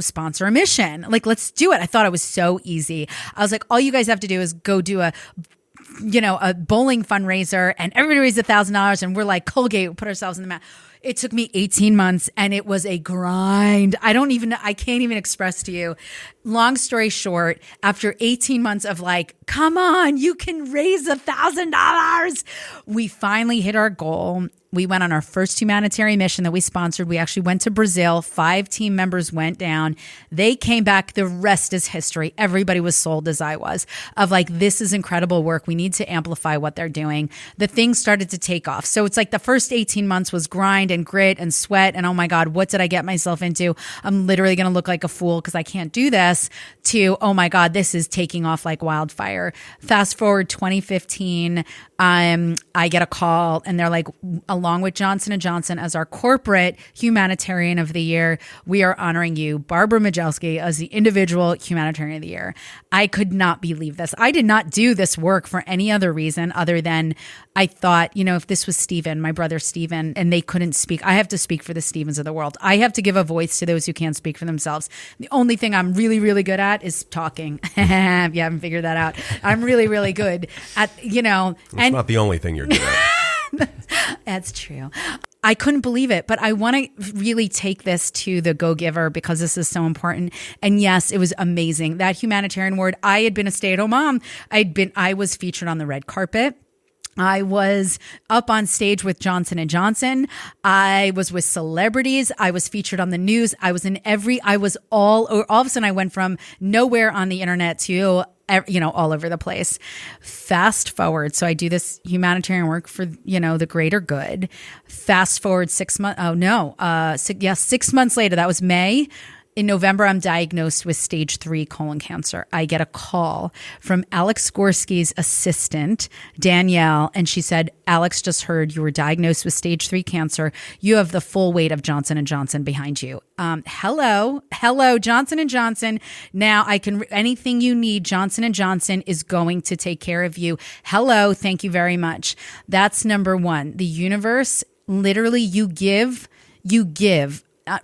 sponsor a mission. Like, let's do it. I thought it was so easy. I was like, all you guys have to do is go do a bowling fundraiser, and everybody raised $1,000, and we're like, Colgate, we put ourselves in the map. It took me 18 months and it was a grind. I can't even express to you. Long story short, after 18 months of like, come on, you can raise $1,000. We finally hit our goal. We went on our first humanitarian mission that we sponsored. We actually went to Brazil. 5 team members went down. They came back. The rest is history. Everybody was sold as I was of like, this is incredible work. We need to amplify what they're doing. The thing started to take off. So it's like the first 18 months was grind and grit and sweat. And oh my God, what did I get myself into? I'm literally going to look like a fool because I can't do this, to, oh my God, this is taking off like wildfire. Fast forward 2015, I get a call and they're like, along with Johnson & Johnson as our corporate humanitarian of the year, we are honoring you, Barbara Majeski, as the individual humanitarian of the year. I could not believe this. I did not do this work for any other reason other than I thought, if this was Stephen, my brother Stephen, and they couldn't speak, I have to speak for the Stephens of the world. I have to give a voice to those who can't speak for themselves. The only thing I'm really, really good at is talking. If you haven't figured that out, I'm really, really good at, It's not the only thing you're good at. That's true. I couldn't believe it, but I want to really take this to the Go-Giver because this is so important. And yes, it was amazing. That humanitarian award, I had been a stay-at-home mom. I was featured on the red carpet. I was up on stage with Johnson & Johnson. I was with celebrities. I was featured on the news. I was all of a sudden I went from nowhere on the internet to all over the place. Fast forward. So I do this humanitarian work for, the greater good. Fast forward 6 months. 6 months later, that was May. In November, I'm diagnosed with stage 3 colon cancer. I get a call from Alex Gorski's assistant, Danielle, and she said, Alex just heard you were diagnosed with stage 3 cancer. You have the full weight of Johnson & Johnson behind you. Hello, Johnson & Johnson. Now anything you need, Johnson & Johnson is going to take care of you. Hello, thank you very much. That's number one. The universe, literally, you give.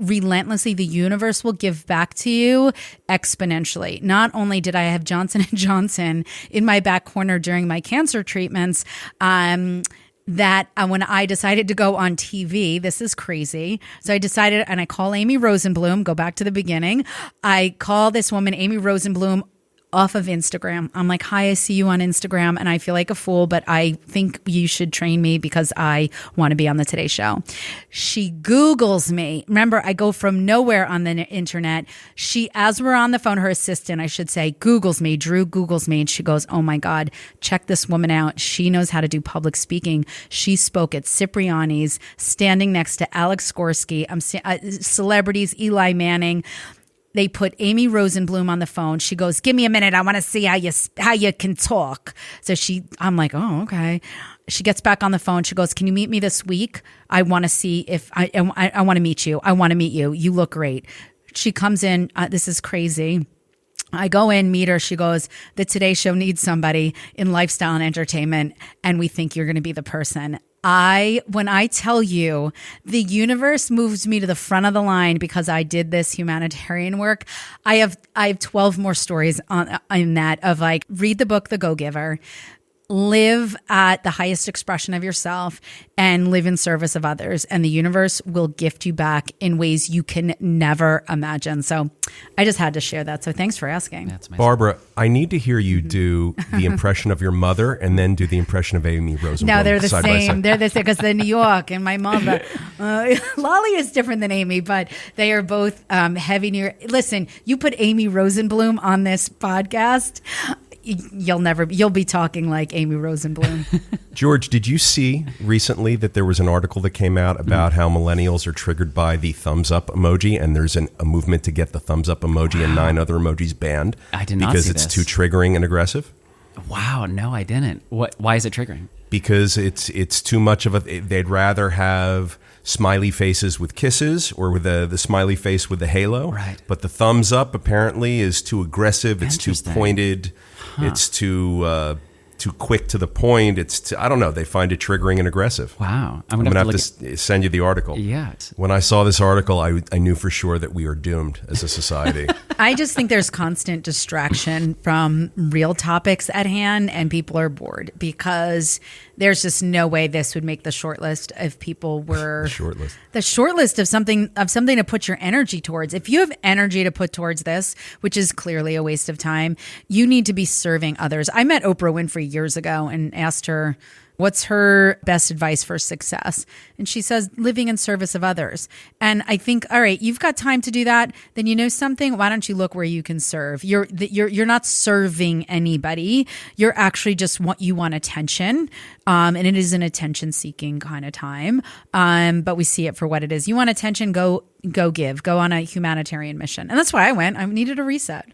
Relentlessly, the universe will give back to you exponentially. Not only did I have Johnson & Johnson in my back corner during my cancer treatments, that when I decided to go on TV, this is crazy. So I decided, and I call Amy Rosenblum, go back to the beginning. I call this woman, Amy Rosenblum, off of Instagram. I'm like, hi, I see you on Instagram and I feel like a fool, but I think you should train me because I want to be on the Today Show. She Googles me. Remember, I go from nowhere on the internet. She, as we're on the phone, her assistant, I should say, Googles me. Drew Googles me and she goes, oh my God, check this woman out. She knows how to do public speaking. She spoke at Cipriani's, standing next to Alex Gorski, celebrities, Eli Manning. They put Amy Rosenblum on the phone. She goes, give me a minute. I want to see how you can talk. So I'm like, oh, okay. She gets back on the phone. She goes, can you meet me this week? I want to see if I want to meet you. I want to meet you. You look great. She comes in. This is crazy. I go in, meet her. She goes, the Today Show needs somebody in lifestyle and entertainment, and we think you're going to be the person. When I tell you the universe moves me to the front of the line because I did this humanitarian work, I have 12 more stories in that of like, read the book, The Go-Giver, live at the highest expression of yourself and live in service of others. And the universe will gift you back in ways you can never imagine. So I just had to share that. So thanks for asking. That's amazing. Barbara, I need to hear you do the impression of your mother and then do the impression of Amy Rosenblum. No, they're the same. They're the same because they're New York and my mother. Lolly is different than Amy, but they are both heavy New York. Listen, you put Amy Rosenblum on this podcast, you'll be talking like Amy Rosenblum. George, did you see recently that there was an article that came out about how millennials are triggered by the thumbs up emoji, and there's a movement to get the thumbs up emoji and 9 other emojis banned? I did not because see it's this. too triggering and aggressive. Wow, no, I didn't. Why is it triggering? Because it's too much of they'd rather have smiley faces with kisses or with the smiley face with the halo. Right. But the thumbs up apparently is too aggressive. It's too pointed. It's too quick to the point. I don't know. They find it triggering and aggressive. Wow. I'm going to have to send you the article. Yeah. When I saw this article, I knew for sure that we are doomed as a society. I just think there's constant distraction from real topics at hand, and people are bored because there's just no way this would make the short list if people were the short list of something to put your energy towards. If you have energy to put towards this, which is clearly a waste of time, you need to be serving others. I met Oprah Winfrey years ago and asked her, what's her best advice for success? And she says, living in service of others. And I think, all right, you've got time to do that. Then you know something. Why don't you look where you can serve? You're not serving anybody. You're actually just you want attention. And it is an attention seeking kind of time. But we see it for what it is. You want attention, go give, go on a humanitarian mission. And that's why I went. I needed a reset.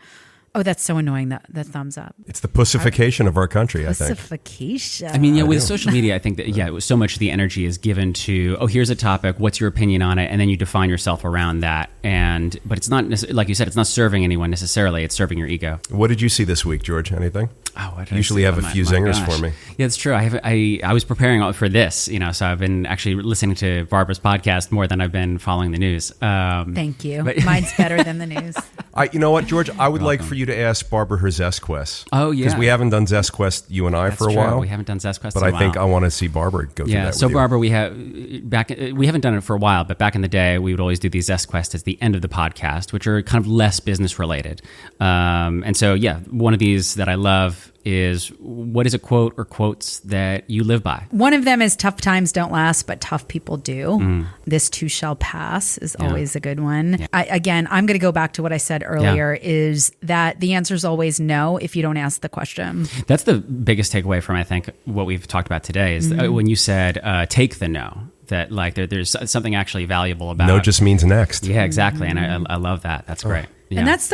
Oh, that's so annoying, that thumbs up. It's the pussification of our country, I think. Pussification. I mean, with social media, I think that, it was so much of the energy is given to, here's a topic, what's your opinion on it? And then you define yourself around that. But it's not, like you said, it's not serving anyone necessarily. It's serving your ego. What did you see this week, George? Anything? I usually have a few zingers for me. Yeah, it's true. I was preparing for this, so I've been actually listening to Barbara's podcast more than I've been following the news. Thank you. Mine's better than the news. You know what, George? I would like for you to ask Barbara her Zest Quest. Oh, yeah. Because we haven't done Zest Quest, you and I, That's for a true. while. We haven't done Zest Quest but in a I think while. I want to see Barbara go through that with so you. Barbara, we haven't done it for a while, but back in the day, we would always do these Zest Quests at the end of the podcast, which are kind of less business related. And so, one of these that I love is, what is a quote or quotes that you live by? One of them is, tough times don't last, but tough people do. This too shall pass is always a good one. Yeah. I'm going to go back to what I said earlier, is that the answer is always no if you don't ask the question. That's the biggest takeaway from, I think, what we've talked about today is when you said, take the no. That there's something actually valuable about no just means next. Yeah, exactly. And I love that. That's great. Yeah. And that's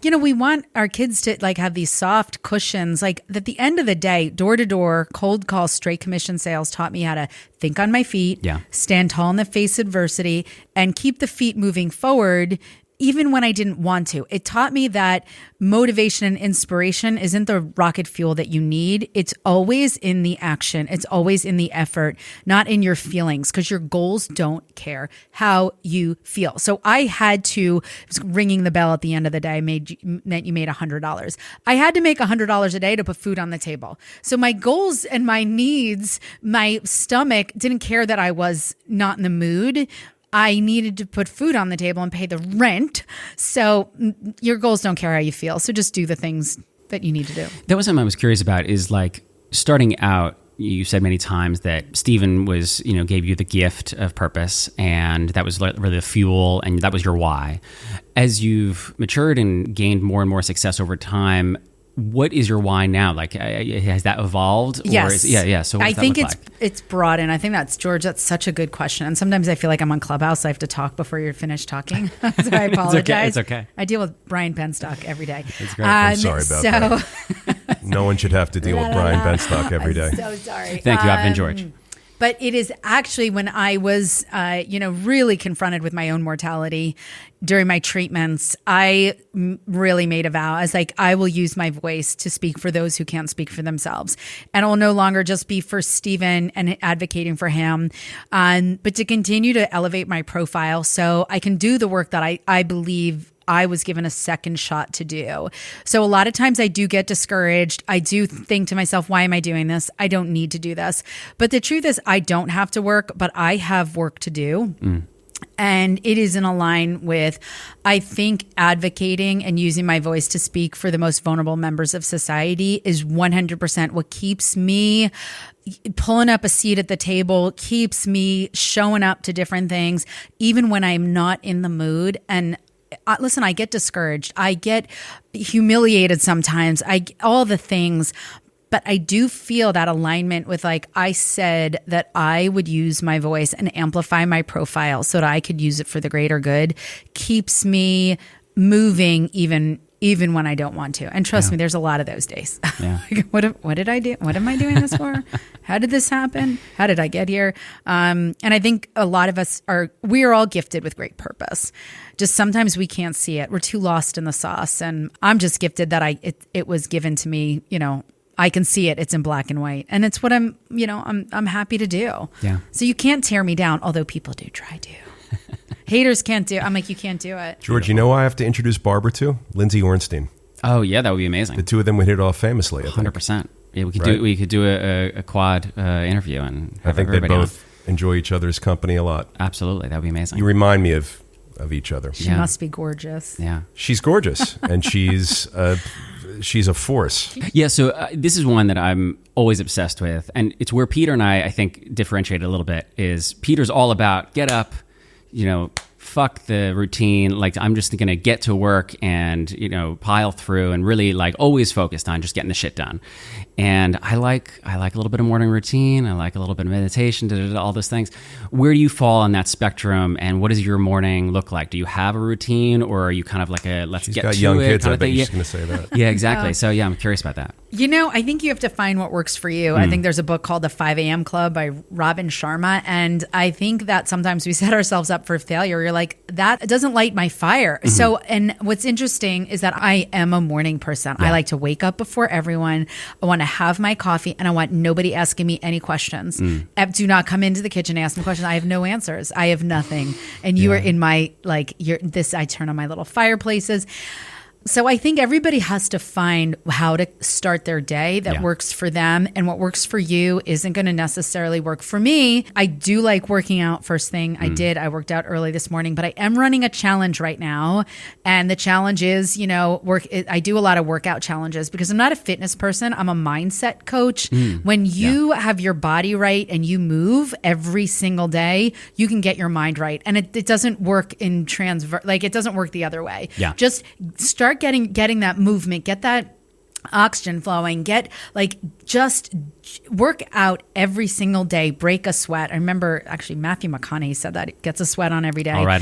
and we want our kids to have these soft cushions. At the end of the day, door to door, cold call, straight commission sales taught me how to think on my feet, stand tall in the face of adversity, and keep the feet moving forward even when I didn't want to. It taught me that motivation and inspiration isn't the rocket fuel that you need. It's always in the action. It's always in the effort, not in your feelings, because your goals don't care how you feel. So I had to, ringing the bell at the end of the day meant you made $100. I had to make $100 a day to put food on the table. So my goals and my needs, my stomach didn't care that I was not in the mood. I needed to put food on the table and pay the rent. So your goals don't care how you feel. So just do the things that you need to do. That was something I was curious about, is starting out, you said many times that Stephen gave you the gift of purpose, and that was really the fuel, and that was your why. As you've matured and gained more and more success over time, what is your why now? Has that evolved? Yes. So I think it's broadened. I think that's such a good question. And sometimes I feel like I'm on Clubhouse. I have to talk before you're finished talking. So I apologize. It's okay. I deal with Brian Benstock every day. That's great. I'm sorry about that. No one should have to deal with Brian Benstock every day. I'm so sorry. Thank you. I've been George. But it is actually when I was, really confronted with my own mortality during my treatments, I really made a vow. I was like, I will use my voice to speak for those who can't speak for themselves. And it will no longer just be for Stephen and advocating for him, but to continue to elevate my profile so I can do the work that I believe I was given a second shot to do. So a lot of times I do get discouraged. I do think to myself, why am I doing this? I don't need to do this. But the truth is, I don't have to work, but I have work to do. And it is in a line with, I think, advocating and using my voice to speak for the most vulnerable members of society is 100% what keeps me pulling up a seat at the table, keeps me showing up to different things, even when I'm not in the mood. And listen, I get discouraged. I get humiliated sometimes. All the things. But I do feel that alignment with, I said that I would use my voice and amplify my profile so that I could use it for the greater good, keeps me moving even when I don't want to. And trust me, there's a lot of those days. Yeah. What did I do? What am I doing this for? How did this happen? How did I get here? And I think a lot of us we are all gifted with great purpose. Just sometimes we can't see it. We're too lost in the sauce. And I'm just gifted that it was given to me, I can see it. It's in black and white. And it's what I'm happy to do. Yeah. So you can't tear me down, although people do try to. Haters can't do. I'm like, you can't do it. George, you know who I have to introduce Barbara to? Lindsay Ornstein. Oh yeah, that would be amazing. The two of them would hit it off famously. I think. 100%. Yeah, we could Right? do. We could do a quad interview, and I have think they everybody on. both enjoy each other's company a lot. Absolutely, that would be amazing. You remind me of each other. She Yeah. must be gorgeous. Yeah. She's gorgeous, and she's a force. Yeah, so this is one that I'm always obsessed with, and it's where Peter and I think, differentiate a little bit. Is Peter's all about get up, fuck the routine. Like, I'm just going to get to work and, pile through and really like always focused on just getting the shit done. And I like a little bit of morning routine. I like a little bit of meditation, all those things. Where do you fall on that spectrum? And what does your morning look like? Do you have a routine, or are you kind of like a let's She's get got to young it kids. kind I of bet thing? you're just going to say that. Yeah, exactly. So yeah, I'm curious about that. I think you have to find what works for you. I think there's a book called The 5 a.m. Club by Robin Sharma. And I think that sometimes we set ourselves up for failure. You're like, that doesn't light my fire. So, and what's interesting is that I am a morning person. I like to wake up before everyone. I want to have my coffee, and I want nobody asking me any questions. Do not come into the kitchen and ask me questions. I have no answers. I have nothing. And you are in my, I turn on my little fireplaces. So I think everybody has to find how to start their day that works for them, and what works for you isn't going to necessarily work for me. I do like working out first thing. I worked out early this morning, but I am running a challenge right now. And the challenge is, I do a lot of workout challenges because I'm not a fitness person. I'm a mindset coach. When you have your body right and you move every single day, you can get your mind right. And it doesn't work in it doesn't work the other way. Yeah. Just start getting that movement, get that oxygen flowing, just work out every single day, break a sweat. I remember actually Matthew McConaughey said that it gets a sweat on every day. All right.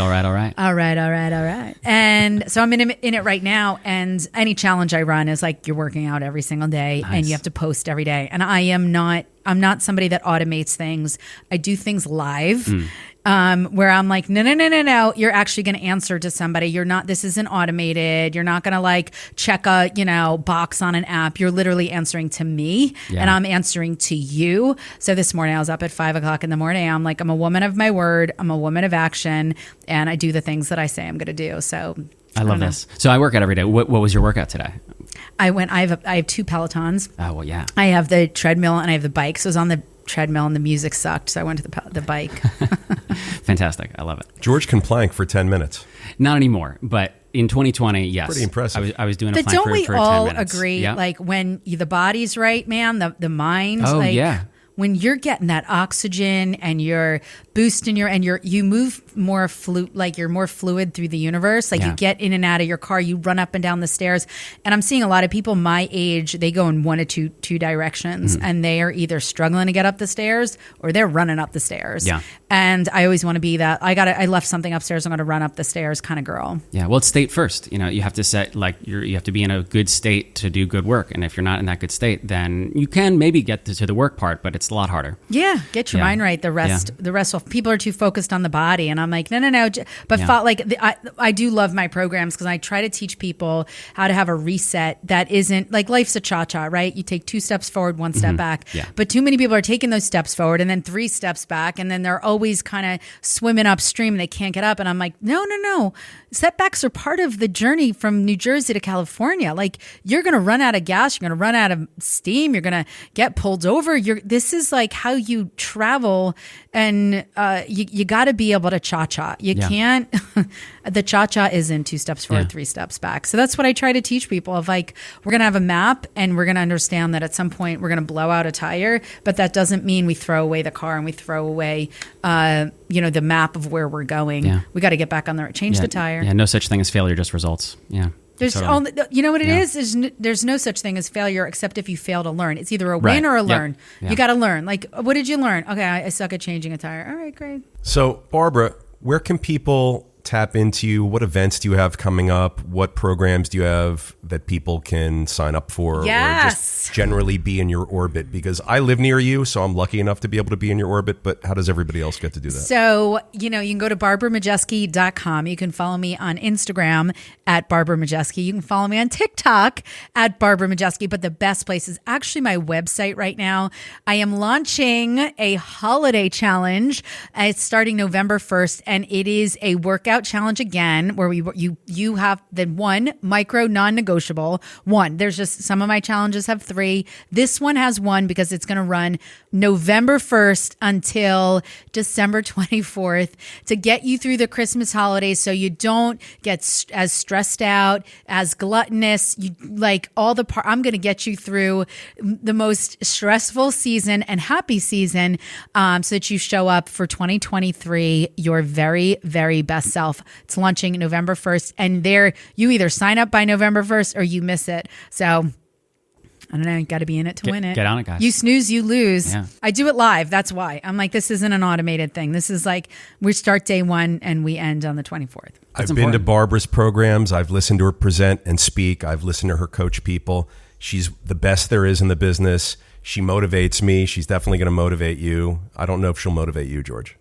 And so I'm in it right now. And any challenge I run is like, you're working out every single day and you have to post every day. And I'm not somebody that automates things. I do things live. Where I'm like, no, you're actually going to answer to somebody. This isn't automated. You're not going to check a, box on an app. You're literally answering to me and I'm answering to you. So this morning I was up at 5 o'clock in the morning. I'm like, I'm a woman of my word. I'm a woman of action, and I do the things that I say I'm going to do. So I love this. So I work out every day. What was your workout today? I have 2 Pelotons. Oh, well, yeah. I have the treadmill and I have the bike. So I was on the treadmill and the music sucked, so I went to the bike. Fantastic. I love it. George can plank for 10 minutes. Not anymore, but in 2020, yes. Pretty impressive. I was doing a But plank don't for we 10 all minutes. agree, Yeah. when the body's right, man, the mind, when you're getting that oxygen and you're boosting you move more you're more fluid through the universe. You get in and out of your car, you run up and down the stairs. And I'm seeing a lot of people my age, they go in one of two directions, and they are either struggling to get up the stairs or they're running up the stairs. Yeah. And I always want to be that. I left something upstairs, I'm going to run up the stairs kind of girl. Yeah. Well, it's state first. You have to set you have to be in a good state to do good work. And if you're not in that good state, then you can maybe get to the work part, but it's a lot harder. Yeah, get your mind right. The rest will. People are too focused on the body, and I'm like, no. But I do love my programs because I try to teach people how to have a reset that isn't like life's a cha-cha, right? You take 2 steps forward, 1 step back. Yeah. But too many people are taking those steps forward and then 3 steps back, and then they're always kind of swimming upstream and they can't get up. And I'm like, no. Setbacks are part of the journey from New Jersey to California. You're going to run out of gas, you're going to run out of steam, you're going to get pulled over. This is how you travel, and you got to be able to cha-cha. You can't. The cha-cha isn't 2 steps forward, 3 steps back. So that's what I try to teach people. We're going to have a map, and we're going to understand that at some point we're going to blow out a tire, but that doesn't mean we throw away the car and we throw away the map of where we're going. Yeah. We got to get back on the change the tire. Yeah, no such thing as failure, just results. Yeah. There's only, you know what it is? There's no such thing as failure except if you fail to learn. It's either a win or a learn. You got to learn. What did you learn? Okay, I suck at changing a tire. All right, great. So, Barbara, where can people tap into you? What events do you have coming up? What programs do you have that people can sign up for? Yes. Or just generally be in your orbit? Because I live near you, so I'm lucky enough to be able to be in your orbit, but how does everybody else get to do that? So, you can go to BarbaraMajeski.com. You can follow me on Instagram at Barbara Majeski. You can follow me on TikTok at Barbara Majeski, but the best place is actually my website right now. I am launching a holiday challenge. It's starting November 1st, and it is a workout challenge again, where you have the one micro non-negotiable one. There's just some of my challenges have 3. This one has 1 because it's going to run November 1st until December 24th to get you through the Christmas holidays, so you don't get as stressed out, as gluttonous. I'm going to get you through the most stressful season and happy season, so that you show up for 2023 your very, very best self. It's launching November 1st, and you either sign up by November 1st or you miss it. So I don't know. You got to be in it to win it. Get on it, guys. You snooze, you lose. Yeah. I do it live. That's why. I'm like, this isn't an automated thing. This is like, we start day 1 and we end on the 24th. I've been to Barbara's programs. I've listened to her present and speak. I've listened to her coach people. She's the best there is in the business. She motivates me. She's definitely going to motivate you. I don't know if she'll motivate you, George.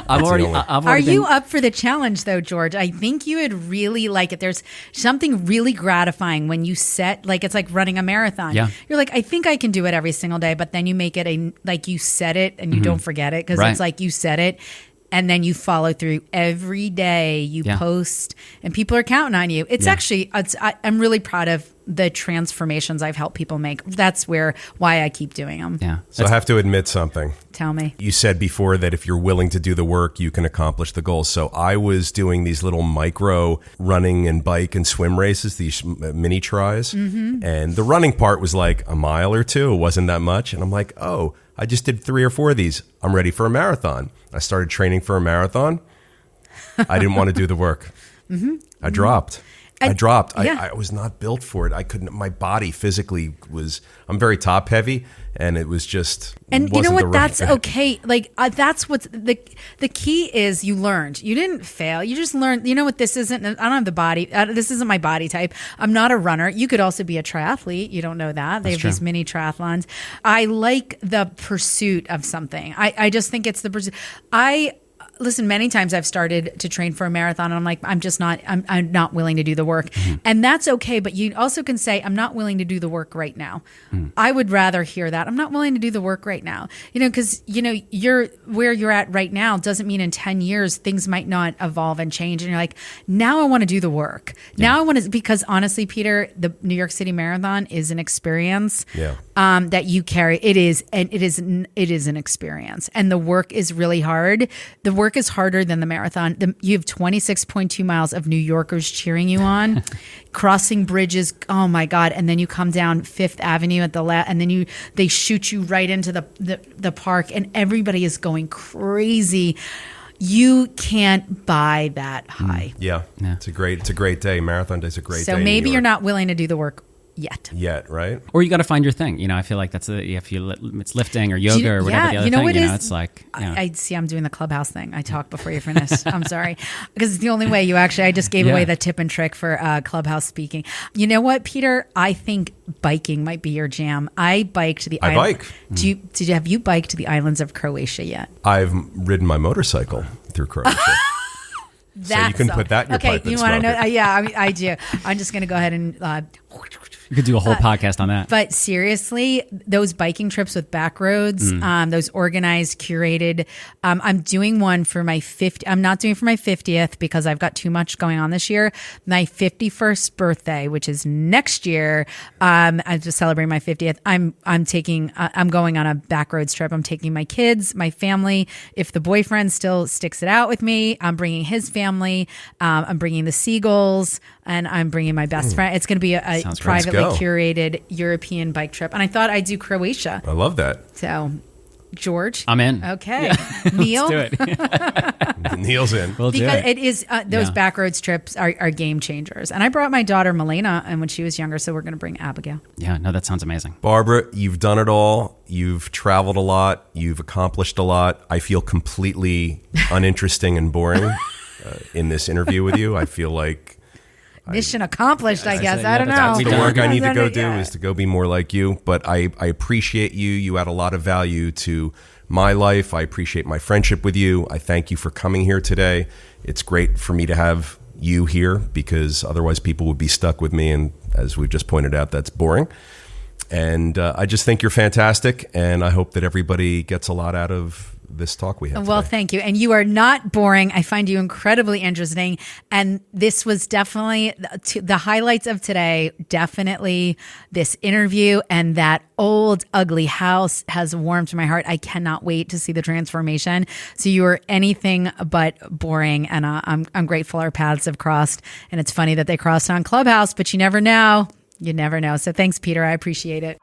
Are you up for the challenge though, George? I think you would really like it. There's something really gratifying when you it's like running a marathon. Yeah. You're like, I think I can do it every single day, but then you make it you set it and you don't forget it, because it's like you set it and then you follow through every day. You post and people are counting on you. It's actually, I'm really proud of the transformations I've helped people make. That's why I keep doing them. Yeah. So I have to admit something. Tell me. You said before that if you're willing to do the work, you can accomplish the goals. So I was doing these little micro running and bike and swim races, these mini tries. Mm-hmm. And the running part was like a mile or 2. It wasn't that much. And I'm like, oh, I just did 3 or 4 of these. I'm ready for a marathon. I started training for a marathon. I didn't want to do the work. Mm-hmm. I dropped. I was not built for it. I couldn't. My body physically was. I'm very top heavy, and it was just. And you know what? That's okay. That's what's the key is. You learned. You didn't fail. You just learned. You know what? This isn't. I don't have the body. This isn't my body type. I'm not a runner. You could also be a triathlete. You don't know that. They have these mini triathlons. I like the pursuit of something. I just think it's the pursuit. Listen, many times I've started to train for a marathon and I'm like, I'm not willing to do the work. Mm-hmm. And that's okay. But you also can say, I'm not willing to do the work right now. Mm. I would rather hear that. I'm not willing to do the work right now. Because, you're where you're at right now doesn't mean in 10 years, things might not evolve and change. And you're like, now I want to do the work. Yeah. Now I want to, because honestly, Peter, the New York City Marathon is an experience that you carry. It is an experience. And the work is really hard. The work is harder than the marathon. You have 26.2 miles of New Yorkers cheering you on, crossing bridges. Oh my God. And then you come down Fifth Avenue at and then they shoot you right into the park and everybody is going crazy. You can't buy that high. Yeah. It's a great day. Marathon day is a great day. So maybe you're not willing to do the work yet, right? Or you got to find your thing. I feel like that's it's lifting or yoga or whatever the other thing. It's like I see. I'm doing the clubhouse thing. I talk before you finish. I'm sorry, because it's the only way. I just gave away the tip and trick for clubhouse speaking. You know what, Peter? I think biking might be your jam. I bike to the. I bike. Have you biked to the islands of Croatia yet? I've ridden my motorcycle through Croatia. So you can put that in your pipe and you want to know? I do. I'm just going to go ahead and. You could do a whole podcast on that. But seriously, those biking trips with back roads, those organized, curated. I'm doing one for my 50th. I'm not doing it for my 50th because I've got too much going on this year. My 51st birthday, which is next year, I'm just celebrating my 50th. I'm going on a back roads trip. I'm taking my kids, my family. If the boyfriend still sticks it out with me, I'm bringing his family. I'm bringing the Siegels, and I'm bringing my best friend. It's going to be a privately curated European bike trip. And I thought I'd do Croatia. I love that. So, George? I'm in. Okay. Yeah. Neil? Let's do it. Neil's in. We'll do it. It is, those backroads trips are game changers. And I brought my daughter Milena and when she was younger, so we're going to bring Abigail. Yeah, no, that sounds amazing. Barbara, you've done it all. You've traveled a lot. You've accomplished a lot. I feel completely uninteresting and boring. in this interview with you. I feel like mission accomplished, I guess. I don't know. that's the done. work I need to go do Yeah. is to go be more like you. But I appreciate you. You add a lot of value to my life. I appreciate my friendship with you. I thank you for coming here today. It's great for me to have you here because otherwise people would be stuck with me. And as we've just pointed out, that's boring. And I just think you're fantastic. And I hope that everybody gets a lot out of this talk we had Well, today. thank you. And you are not boring. I find you incredibly interesting. And this was definitely the highlights of today. Definitely this interview and that old ugly house has warmed my heart. I cannot wait to see the transformation. So you are anything but boring. And I'm grateful our paths have crossed. And it's funny that they crossed on Clubhouse, but you never know. You never know. So thanks, Peter. I appreciate it.